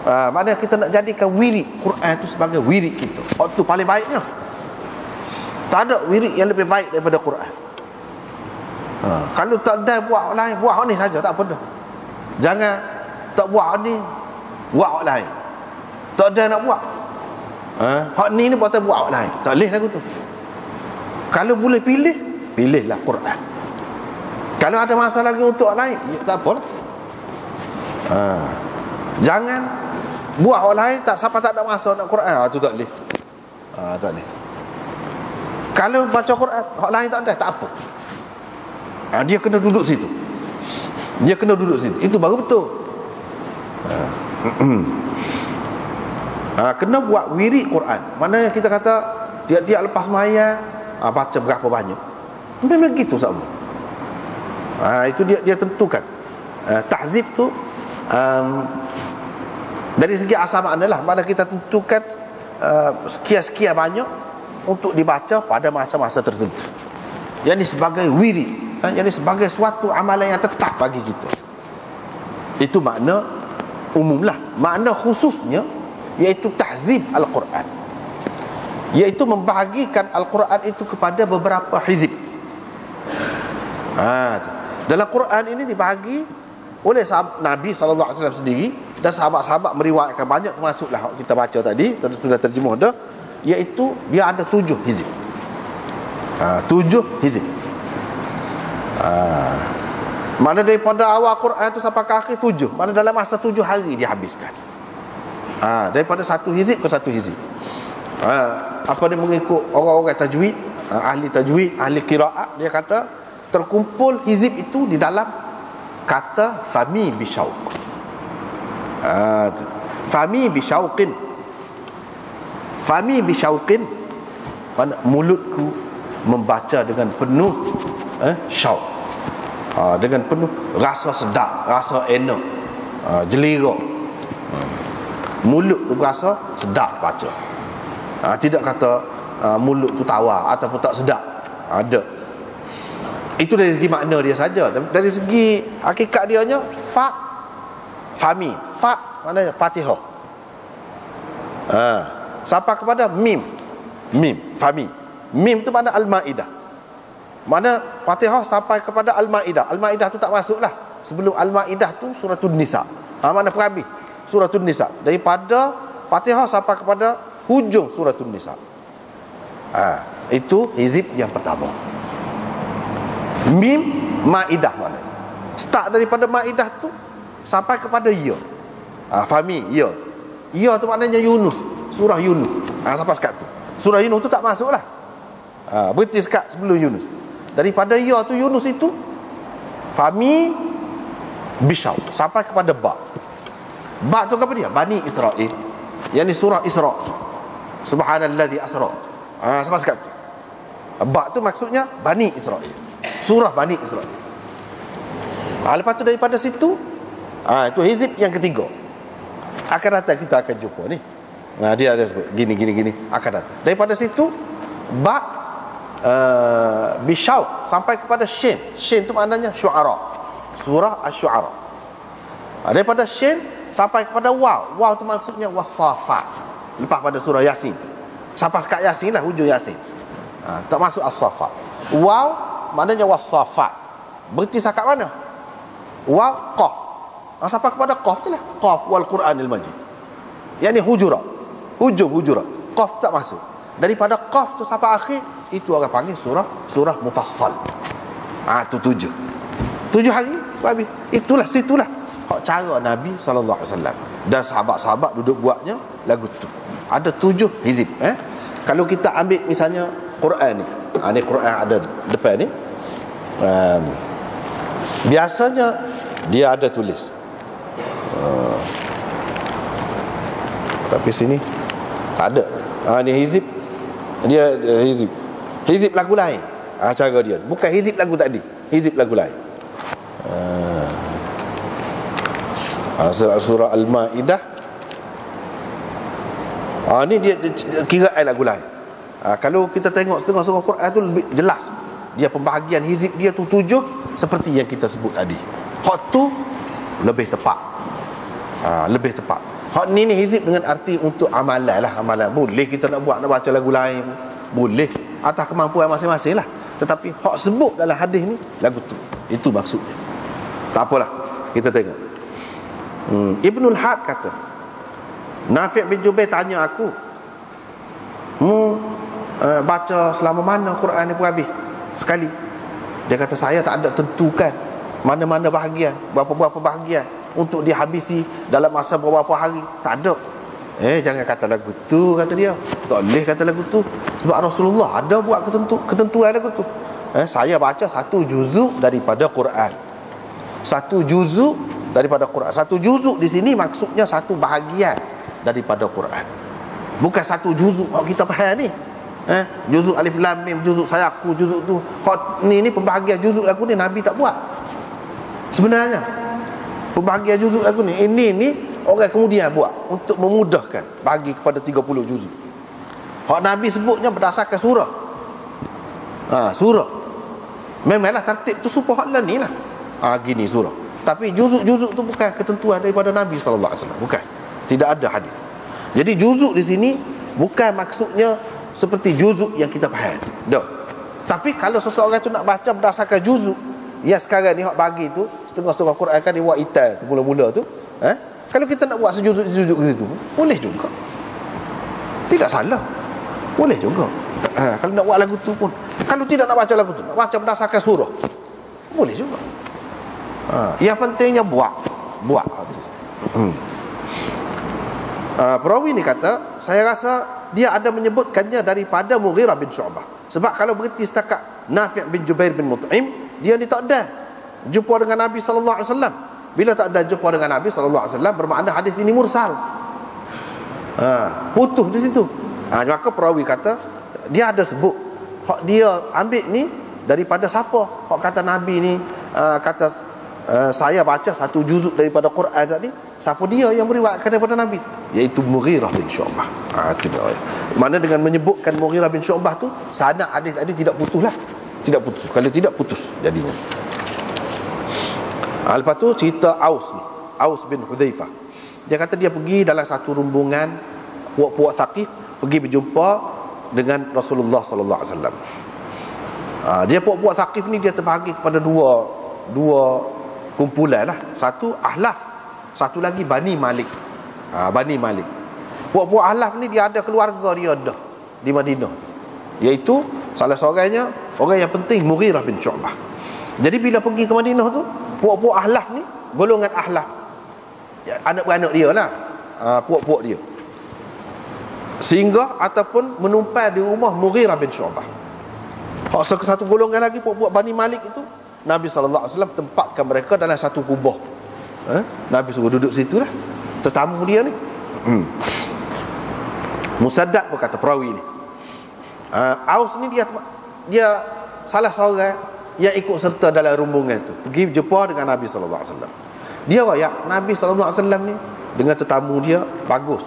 Maknanya kita nak jadikan wirid Quran tu sebagai wirid kita. Hak tu paling baiknya. Tak ada wirid yang lebih baik daripada Quran. Kalau tak ada buat hak lain, buat hak ni saja, tak apa dah. Jangan tak buat hak ni, buat hak lain. Tak ada nak buat. Hak ni buat hak lain. Tak boleh lagu tu. Kalau boleh pilih, pilihlah Quran. Kalau ada masa lagi untuk hak lain, tak apa lah. Jangan buat hak lain tak siapa tak ada masa nak Quran. Tu tak boleh. Tak boleh. Kalau baca Quran hak lain tak ada, tak apa. Dia kena duduk situ. Itu baru betul. Kena buat wirid Quran. Mana kita kata tiap-tiap lepas sembahyang baca berapa banyak. Memang gitu sama. Itu dia tentukan. Tahzib tu dari segi asal makna lah. Mana kita tentukan sekian-sekian banyak untuk dibaca pada masa-masa tertentu. Yang ini sebagai wirid, yang ini sebagai suatu amalan yang tetap bagi kita. Itu makna umum lah. Makna khususnya iaitu tahzib Al-Quran, iaitu membahagikan Al-Quran itu kepada beberapa hizib. Dalam Quran ini dibahagi oleh Nabi SAW sendiri, dan sahabat-sahabat meriwayatkan banyak, termasuklah kita baca tadi, sudah terjemuh dah, iaitu dia ada 7 hizib. 7 hizib. Mana daripada awal Quran tu sampai ke akhir 7. Mana dalam masa 7 hari dihabiskan. Daripada satu hizib ke satu hizib. Apa dia mengikut orang-orang tajwid, ahli tajwid, ahli qiraat, dia kata terkumpul hizib itu di dalam kata fami bisyauq. Fami bisyauqin. Fami bisyauqin, mulutku membaca dengan penuh syauq, dengan penuh rasa sedap, rasa enak, jelira. Mulut tu berasa sedap baca. Tidak kata mulut tu tawar ataupun tak sedap. Ada. Itu dari segi makna dia saja. Dari segi hakikat dia nya fami. Fa maknanya Fatihah. Sampai kepada mim. Fami. Mim tu makna Al-Maidah. Mana Fatihah sampai kepada Al-Maidah. Al-Maidah tu tak masuklah. Sebelum Al-Maidah tu suratul Nisa. Mana perhabis suratul Nisa. Daripada Fatihah sampai kepada hujung suratul Nisa. Itu hizib yang pertama. Mim Maidah maknanya. Start daripada Maidah tu sampai kepada ya. Fahami ya. Ya tu maknanya Yunus, surah Yunus. Sampai sekat tu. Surah Yunus tu tak masuklah. Berhenti sekat sebelum Yunus. Daripada ya tu Yunus itu fahami bisyau sampai kepada ba. Ba tu apa dia? Bani Israel. Yang ni surah Isra. Subhanalladzi asra. Sampai sekat tu. Ba tu maksudnya Bani Israel. Surah Bani Israel. Lepas tu daripada situ, itu hizib yang ketiga. Akan datang kita akan jumpa ni. Dia ada sebut gini akan datang. Daripada situ ba bisyauq sampai kepada shin. Shin tu maknanya syuara. Surah Asy-Syu'ara. Daripada shin sampai kepada waw. Waw tu maksudnya wasafat. Lepas pada surah Yasin. Sampai sekat Yasin lah, hujung Yasin. Tak masuk as-safat. Waw maknanya wasafat. Berhenti sekat mana? Waw qaf. Sampai kepada qaf tu lah. Qaf wal Quranil Majid. Yang ni hujurat. Hujung hujurat. Qaf tak masuk. Daripada qaf tu sampai akhir, itu orang panggil surah Mufassal. Tu 7 hari habis. Situlah cara Nabi SAW dan sahabat-sahabat duduk buatnya lagu tu. Ada 7 hizib. Kalau kita ambil misalnya Quran ni, ni Quran ada depan ni, biasanya dia ada tulis Tapi sini tak ada. Ni hizib. Dia hizib. Hizib lagu lain. Cara dia. Bukan hizib lagu tadi. Hizib lagu lain. Surah Al-Ma'idah. Ni dia kira lagu lain. Kalau kita tengok setengah surah Quran tu lebih jelas. Dia pembahagian hizib dia tu 7 seperti yang kita sebut tadi. Hak tu lebih tepat. Lebih tepat. Hak ni hizib dengan arti untuk amalan lah. Amalan boleh kita nak buat, nak baca lagu lain, boleh, atas kemampuan masing-masing lah. Tetapi hak sebut dalam hadis ni lagu tu, itu maksudnya. Tak apalah, kita tengok. Ibnul Had kata, Nafi' bin Jubair tanya aku, baca selama mana Quran ni pun habis sekali? Dia kata, saya tak ada tentukan mana-mana bahagian, berapa-berapa bahagian untuk dihabisi dalam masa beberapa hari. Tak ada. Jangan kata lagu tu, kata dia. Tak boleh kata lagu tu, sebab Rasulullah ada buat ketentuan lagu tu. Saya baca satu juzuk daripada Quran. Satu juzuk daripada Quran. Satu juzuk di sini maksudnya satu bahagian daripada Quran. Bukan satu juzuk kita faham ni. Juzuk alif lam mim, juzuk sayaku, juzuk tu. Ni pembahagian juzuk lagu ni Nabi tak buat. Sebenarnya pembahagian juzuk lagu ni, ini orang kemudian buat untuk memudahkan bagi kepada 30 juzuk. Hak Nabi sebutnya berdasarkan surah. Surah. Memanglah tertib tu supaya hak lah ni lah. Gini surah. Tapi juzuk-juzuk tu bukan ketentuan daripada Nabi sallallahu alaihi wasallam. Bukan. Tidak ada hadis. Jadi juzuk di sini bukan maksudnya seperti juzuk yang kita faham. Dah. Tapi kalau seseorang tu nak baca berdasarkan juzuk, ya sekarang ni hak bagi tu setengah surah Quran kan dia buat ital mula-mula tu. Kalau kita nak buat sejuzuk-sejuzuk ke situ, boleh juga. Tidak salah. Boleh juga. Kalau nak buat lagu tu pun, kalau tidak nak baca lagu tu, nak baca berdasarkan surah, boleh juga. Yang pentingnya buat. Perawi ni kata, saya rasa dia ada menyebutkannya daripada Mughirah bin Syu'bah. Sebab kalau berhenti setakat Nafi' bin Jubair bin Mut'im, dia ni tak ada jumpa dengan Nabi sallallahu alaihi wasallam. Bila tak ada jumpa dengan Nabi sallallahu alaihi wasallam, bermakna hadis ini mursal. Putus di situ. Maka perawi kata dia ada sebut hak dia ambil ni daripada siapa? Hak kata Nabi ni kata saya baca satu juzuk daripada Quran tadi. Siapa dia yang meriwayatkan daripada Nabi? Iaitu Mughirah bin Syu'bah. Mana dengan menyebutkan Mughirah bin Syu'bah tu, sanad hadis tadi tidak putus lah. Tidak putus. Kalau tidak putus jadinya. Lepas tu cerita Aus ni, Aus bin Hudzaifah. Dia kata dia pergi dalam satu rombongan puak-puak Thaqif, pergi berjumpa dengan Rasulullah sallallahu alaihi wasallam. Dia puak-puak Thaqif ni dia terbahagi kepada dua kumpulan lah. Satu Ahlaf, satu lagi Bani Malik. Bani Malik. Puak-puak Ahlaf ni dia ada keluarga dia dah di Madinah. Iaitu salah seorangnya orang yang penting Mughirah bin Syu'bah. Jadi bila pergi ke Madinah tu, puak-puak Ahlaf ni, golongan Ahlaf, anak-beranak dia lah, puak-puak dia, singgah ataupun menumpai di rumah Mughirah bin Syu'bah. Satu golongan lagi puak-puak Bani Malik itu, Nabi sallallahu alaihi wasallam tempatkan mereka dalam satu kubah. Nabi suruh duduk situ lah, tetamu dia ni. Musaddad pun kata perawi ni, Aus ni dia salah seorang yang ikut serta dalam rombongan tu, pergi jumpa dengan Nabi sallallahu alaihi wasallam. Dia royak Nabi sallallahu alaihi wasallam ni dengan tetamu dia bagus.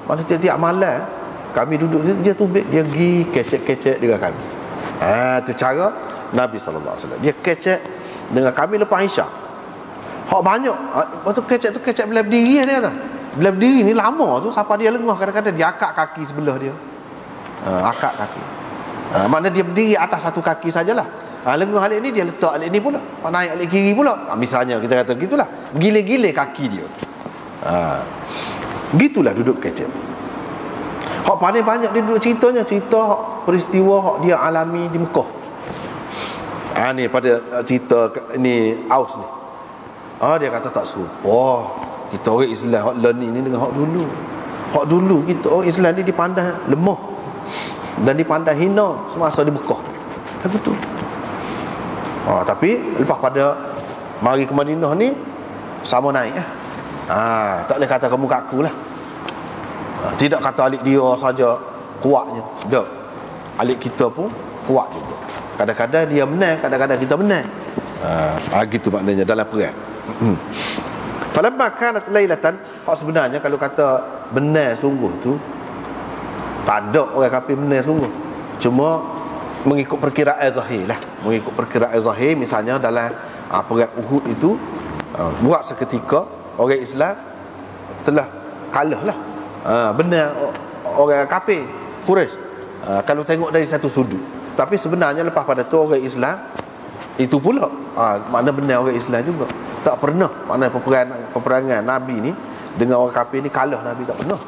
Masa tiap-tiap malam kami duduk situ, dia tubik, dia pergi kecek-kecek dengan kami. Tu cara Nabi sallallahu alaihi wasallam. Dia kecek dengan kami lepas Isyak. Hak banyak. Waktu kecek tu kecek belah berdiri dia kata. Belah berdiri ni lama tu sampai dia lengah, kadang-kadang dia akak kaki sebelah dia. Akak kaki. Mana dia berdiri atas satu kaki sajalah. Lengah alik ni dia letak alik ni pula, naik alik kiri pula. Misalnya kita kata gitulah. Gile-gile kaki dia. Gitulah duduk kecek. Hak paling banyak dia duduk cerita peristiwa hak dia alami di Mekah. Ni pada cerita ni Aus ni. Dia kata tak serupa kita orang Islam hak learning ni dengan hak dulu. Hak dulu kita orang Islam ni dipandang lemah dan dipandang hina semasa di Mekah. Betul. Tapi lepas pada mari ke Madinah ni sama naik. Tak boleh kata kamu kaku lah. Tidak kata alik dia saja kuatnya. Tak. Alik kita pun kuat juga. Kadang-kadang dia menang, kadang-kadang kita menang. Gitu maknanya dalam perang. Falamma kanat lailatan, sebenarnya kalau kata benar sungguh tu, tak ada orang kafir benar sungguh. Cuma mengikut perkiraan zahir lah. Mengikut perkiraan zahir, misalnya dalam perang Uhud itu, buat seketika orang Islam telah kalah lah. Benar orang kafir Quraisy. Kalau tengok dari satu sudut. Tapi sebenarnya lepas pada tu orang Islam itu pula makna benar orang Islam juga. Tak pernah makna peperangan Nabi ni dengan orang kafir ni kalah Nabi, tak pernah.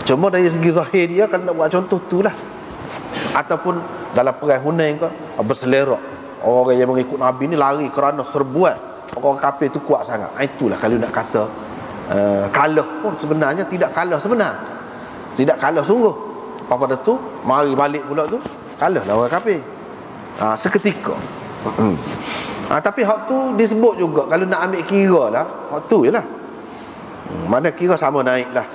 Cuma dari segi zahir dia, kalau nak buat contoh tu lah, ataupun dalam perang Hunain ke, berselerak orang yang mengikut Nabi ni lari kerana serbuan orang kafir tu kuat sangat. Itulah kalau nak kata kalah pun sebenarnya tidak kalah sebenar, tidak kalah sungguh. Pada tu mari balik pula tu kalah lah orang kafir seketika. Tapi hak tu disebut juga, kalau nak ambil kira lah, hak tu je lah. Mana kira sama naik lah.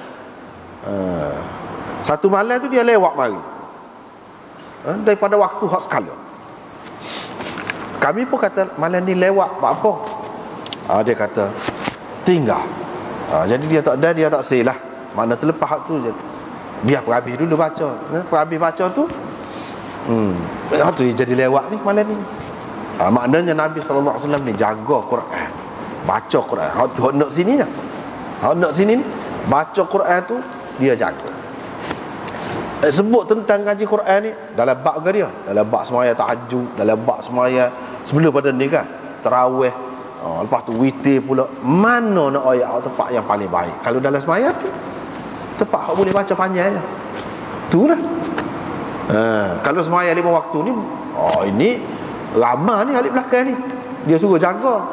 Satu malam tu dia lewat mari, daripada waktu hak sekala. Kami pun kata malam ni lewat buat apa? Dia kata tinggal. Jadi dia tak ada, dia tak say lah. Mana terlepas hak tu je, biar perhabis dulu baca. Perhabis baca tu hak tu jadi lewat ni malam ni. Maknanya Nabi SAW ni jaga Quran, baca Quran. Hak tu nak sini je, hak nak sini ni baca Quran tu dia jaga. Sebut tentang ngaji Quran ni dalam bab ke dia, dalam bab semaya tahajud, dalam bab semaya sebelum pada ni kan tarawih, lepas tu witir pula. Mana nak ayat tempat yang paling baik? Kalau dalam semaya tu tempat hak boleh baca panjang je, itulah. Kalau semaya 5 waktu ni, ini lama ni alik belakang ni, dia suruh jaga.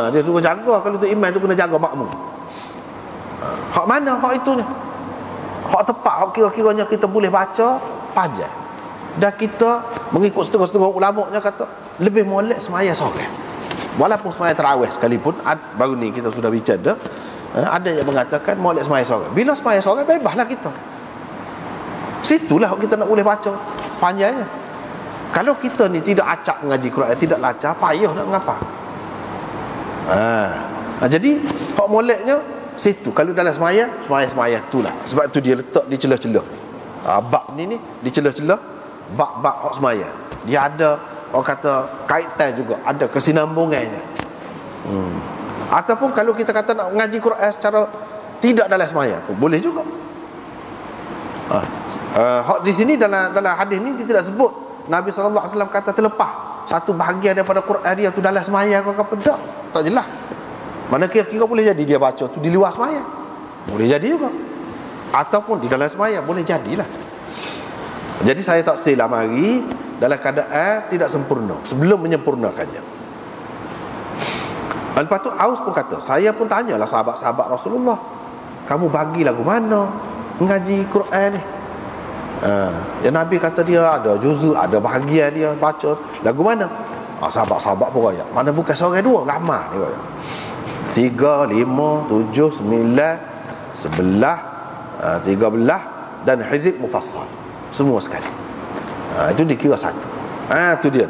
Dia suruh jaga. Kalau tu imam tu kena jaga makmum. Hak mana hak itu ni? Hak tepat, hak kira-kiranya kita boleh baca panjang. Dan kita mengikut setengah-setengah ulama' nya kata lebih molek semaya seorang. Walaupun semaya tarawih sekalipun, baru ni kita sudah bicara, ada yang mengatakan molek semaya seorang. Bila semaya seorang, bebaslah kita. Situlah kita nak boleh baca panjangnya. Kalau kita ni tidak acak mengaji Quran, tidak lancar, payah nak mengapa. Jadi hak moleknya situ. Kalau dalam semaya itulah. Sebab tu dia letak di celah-celah. Bab ni di celah-celah bab-bab hak semaya. Dia ada, orang kata, kaitan juga, ada kesinambungannya. Ataupun kalau kita kata nak mengaji Quran secara tidak dalam semaya pun boleh juga. Hak di sini dalam hadis ni dia tidak sebut Nabi SAW kata terlepas satu bahagian daripada Quran dia tu dalam semaya ke apa, tak jelas. Mana kira-kira boleh jadi dia baca tu di luar semaya, boleh jadi juga, ataupun di dalam semaya boleh jadilah. Jadi saya tak say lah mari dalam keadaan tidak sempurna sebelum menyempurnakannya. Lepas tu Aus pun kata, saya pun tanyalah sahabat-sahabat Rasulullah, kamu bagi lagu mana mengaji Quran ni? Ya Nabi kata dia ada juzuk, ada bahagian dia baca lagu mana? Sahabat-sahabat pun raya, mana bukan seorang dua, ramai ni raya. 3, 5, 7, 9, 11, 13 dan hizib mufassal, semua sekali. Itu dikira satu. Tu dia.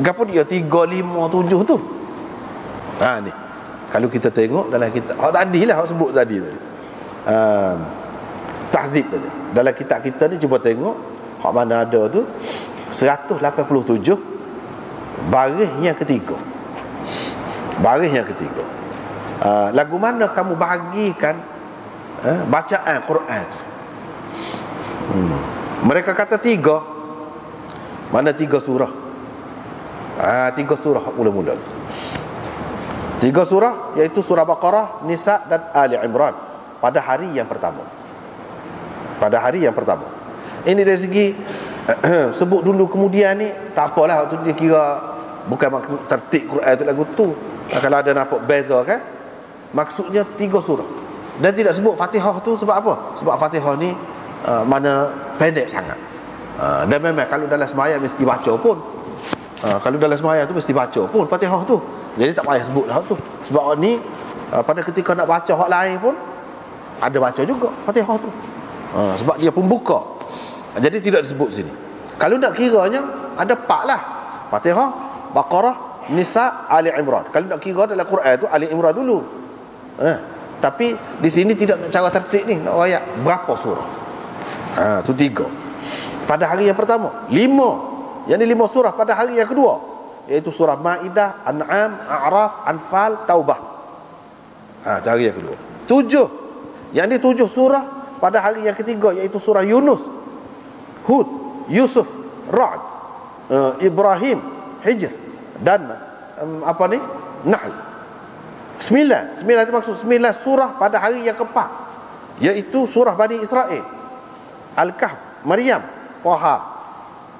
Gapo dia 3, 5, 7 tu? Ni. Kalau kita tengok dalam kitab tadi lah, hak sebut tadi tu. Tahzib tadi. Dalam kitab kita ni cuba tengok hak mana ada tu 187 baris yang ketiga. Baris yang ketiga. Lagu mana kamu bahagikan bacaan Quran tu? Mereka kata 3. Mana 3 surah? 3 surah mula-mula. 3 surah iaitu surah Baqarah, Nisa dan Ali Imran pada hari yang pertama. Pada hari yang pertama. Ini dari segi sebut dulu kemudian ni tak apalah, waktu dia kira bukan maksud tertib Quran tu lagu tu. Kalau ada nampak beza kan, maksudnya 3 surah. Dan tidak sebut Fatihah tu sebab apa? Sebab Fatihah ni mana pendek sangat. Dan memang kalau dalam sembahyang mesti baca pun. Kalau dalam sembahyang tu mesti baca pun Fatihah tu. Jadi tak payah sebut hak tu. Sebab ni pada ketika nak baca hak lain pun ada baca juga Fatihah tu. Sebab dia pembuka. Jadi tidak disebut sini. Kalau nak kiranya ada 4 lah. Fatihah, Baqarah, Nisa, Ali Imran. Kalau nak kira dalam Quran tu Ali Imran dulu. Tapi di sini tidak nak cara tertib ni, nak ayat berapa surah. Tu 3. Pada hari yang pertama, 5. Yang ni 5 surah pada hari yang kedua, iaitu surah Maidah, An'am, A'raf, Anfal, Taubah. Itu hari yang kedua. 7. Yang ni 7 surah pada hari yang ketiga, iaitu surah Yunus, Hud, Yusuf, Ra'd, Ibrahim, Hijr dan Nahl. 9 itu maksud 9 surah pada hari yang keempat, iaitu surah Bani Israel, Al-Kahf, Maryam, Taha,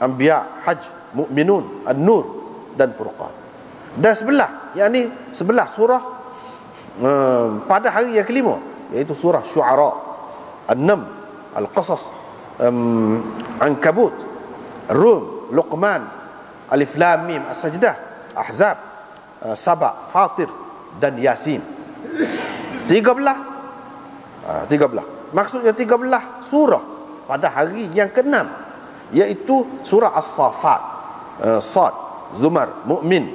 Anbiya, Hajj, Mu'minun, An-Nur dan Furqan. Dan 11, yakni 11 surah pada hari yang kelima, iaitu surah Syu'ara, An-Naml, Al-Qasas, Ankabut, Rum, Luqman, Alif Lam Mim, As-Sajdah, Ahzab, Saba, Fatir dan Yasin. 13. Maksudnya 13 surah pada hari yang ke-6, iaitu surah As-Saffat, Sad, Zumar, Mu'min,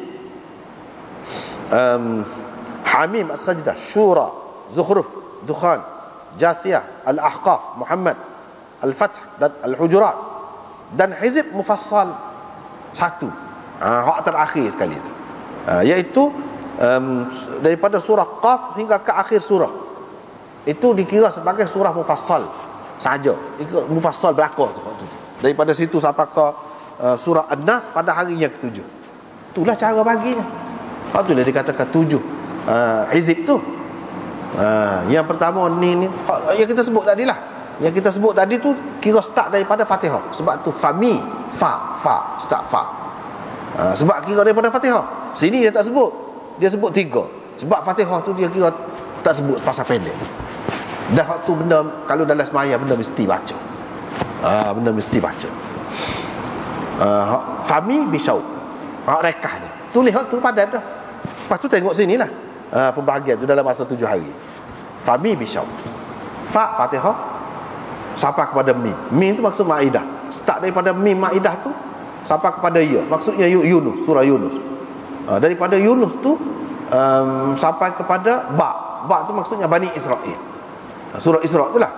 Hamim, As-Sajdah, Syura, Zukhruf, Dukhan, Jathiyah, Al-Ahqaf, Muhammad, Al-Fath dan Al-Hujurat, dan Hizb Mufassal 1, hak terakhir sekali itu, iaitu daripada surah Qaf hingga ke akhir surah. Itu dikira sebagai surah Mufassal saja. Itu Mufassal belakang tu. Daripada situ sampai ke surah An-Nas pada hari yang ke-7. Itulah cara baginya. Itulah dikatakan 7 hizib tu. Yang pertama ni yang kita sebut tadi lah. Yang kita sebut tadi tu kira start daripada Fatihah. Sebab tu Fami, Fa, start Fa. Sebab kira daripada Fatihah. Sini dia tak sebut. Dia sebut 3. Sebab Fatihah tu dia kira tak sebut pasal pendek. Dah waktu benda, kalau dalam semaya benda mesti baca. Benda mesti baca. Fami bisau. Rekah ni. Tulis tu padat dah. Lepas tu tengok sini lah. Pembahagian tu dalam masa 7 hari. Fami bisau. Fa Fatihah sampai kepada Mim. Mim tu maksud Maidah. Start daripada Mim Maidah tu sampai kepada Ya. Maksudnya Yunus, surah Yunus. Daripada Yunus tu sampai kepada Ba tu maksudnya Bani Israel, surah Isra tu lah.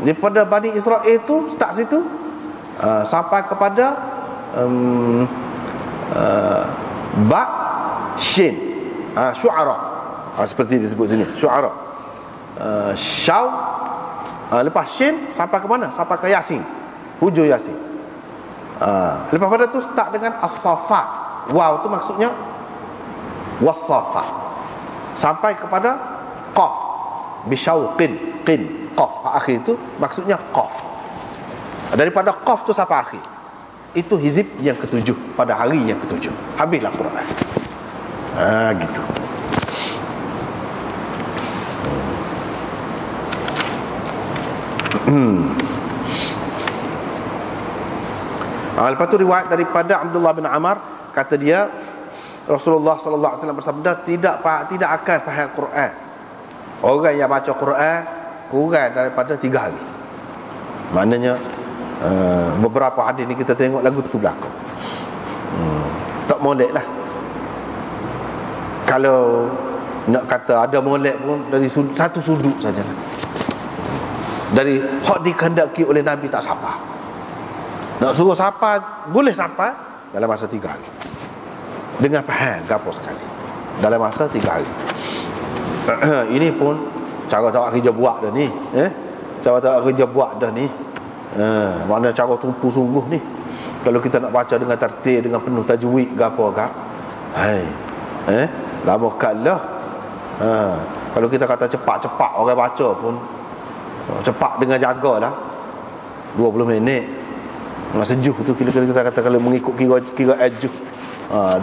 Daripada Bani Israel tu start situ sampai kepada Ba Shin, Syu'ara, seperti disebut sini Syu'ara, Syaw, lepas Shin sampai ke mana? Sampai ke Yasin, hujung Yasin. Lepas pada tu start dengan As-Saffat. Waw tu maksudnya Was-Saffat sampai kepada Qaf, Bisyauqin, Qaf akhir tu maksudnya Qaf. Daripada Qaf tu sampai akhir, itu hizib yang ke-7 pada hari yang ke-7. Habislah Quran. Gitu. Lepas tu riwayat daripada Abdullah bin Amar, kata dia Rasulullah sallallahu alaihi wasallam bersabda, tidak akan faham Quran orang yang baca Quran kurang daripada 3 hari. Maknanya beberapa hadis ni kita tengok lagu tu belakang. Tak molek lah. Kalau nak kata ada molek pun dari satu sudut sajalah. Dari hak dikehendaki oleh Nabi tak sampai. Nak suruh sampai boleh sampai dalam masa 3 hari. Dengan faham gapo sekali dalam masa 3 hari. Ini pun cara tak kerja buat dah ni, cara tak kerja buat dah ni. Mana cara tumpu sungguh ni. Kalau kita nak baca dengan tertib, dengan penuh tajwid gapo gap. Lama kalah. Kalau kita kata cepat-cepat orang baca pun cepat dengan jagalah 20 minit. Sejuh tu kita kata kalau mengikut kira ajuh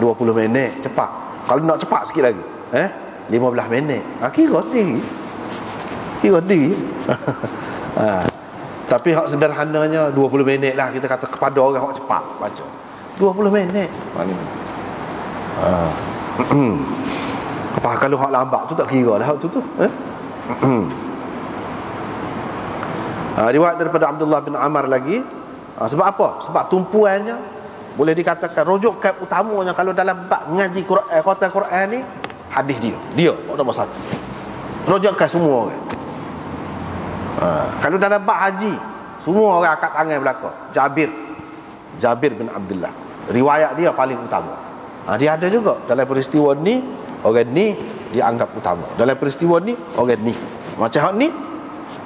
20 minit cepat. Kalau nak cepat sikit lagi 15 minit. Kira diri. Tapi hak sederhananya 20 minit lah kita kata kepada orang hak cepat baca. 20 minit. Apa kalau hak lambat tu tak kira lah hak tu. Riwayat daripada Abdullah bin Amar lagi. Sebab apa? Sebab tumpuannya boleh dikatakan rujukan utamanya kalau dalam bab ngaji Quran, khatam Quran ni, hadis dia nombor satu. Rujukan semua orang. Kalau dalam bab haji, semua orang angkat tangan belakang. Jabir bin Abdullah, riwayat dia paling utama. Dia ada juga dalam peristiwa ni, orang ni dia anggap utama. Dalam peristiwa ni, orang ni. Macam ni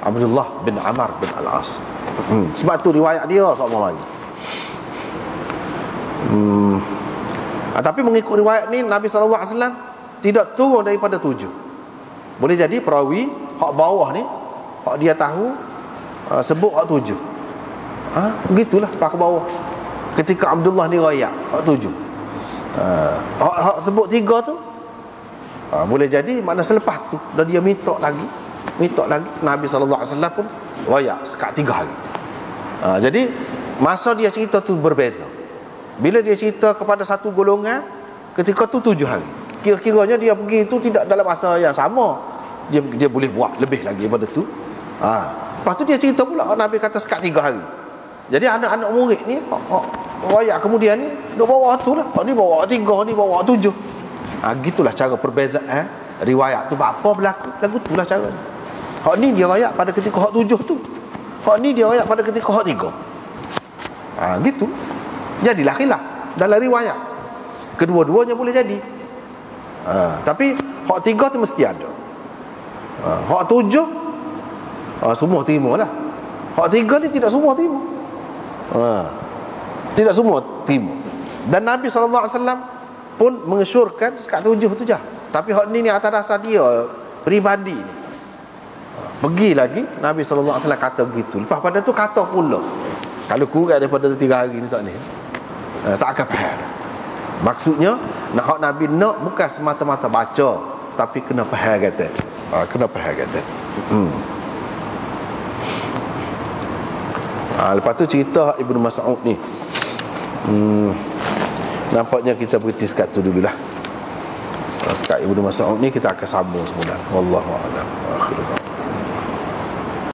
Abdullah bin Amar bin Al-As. Sebab tu riwayat dia sama lagi. Tapi mengikut riwayat ni, Nabi SAW tidak turun daripada 7. Boleh jadi perawi hak bawah ni, hak dia tahu, sebut hak 7. Begitulah pak bawah. Ketika Abdullah ni riwayat hak 7. Hak sebut 3 tu, boleh jadi makna selepas tu dan dia minta lagi Nabi SAW pun riwayat sekat 3 hari. Jadi masa dia cerita tu berbeza. Bila dia cerita kepada satu golongan, ketika tu 7 hari. Kira-kiranya dia pergi tu tidak dalam masa yang sama. Dia boleh buat lebih lagi daripada tu. Lepas tu dia cerita pula Nabi kata sekat 3 hari. Jadi anak-anak murid ni riwayat kemudian ni duk bawa tu lah. Ni bawa 3, ni bawa 7. Gitulah cara perbezaan riwayat tu. Apa berlaku? Lagu tu lah cara ni. Hak ni dia riwayat pada ketika hak 7 tu. Hak ni dia riwayat pada ketika hak 3. Gitu. Jadilah khilaf dalam riwayat. Kedua-duanya boleh jadi. Tapi hak 3 tu mesti ada. Hak 7 semua terima lah. Hak 3 ni tidak semua terima. Tidak semua terima. Dan Nabi SAW pun mengesyorkan sekat 7 tu je. Tapi hak ni atas dasar dia peribadi ni. Pergi lagi Nabi SAW kata begitu. Lepas pada tu kata pula, kalau kurang daripada 3 hari ni tak ni, tak akan faham. Maksudnya nak hak Nabi nak bukan semata-mata baca, tapi kena faham kata. Kena faham kata. Lepas tu cerita Ibnu Mas'ud ni. Nampaknya kita berhenti sekat tu dululah. Sekat Ibnu Mas'ud ni kita akan sambung semula. Wallahu a'lam.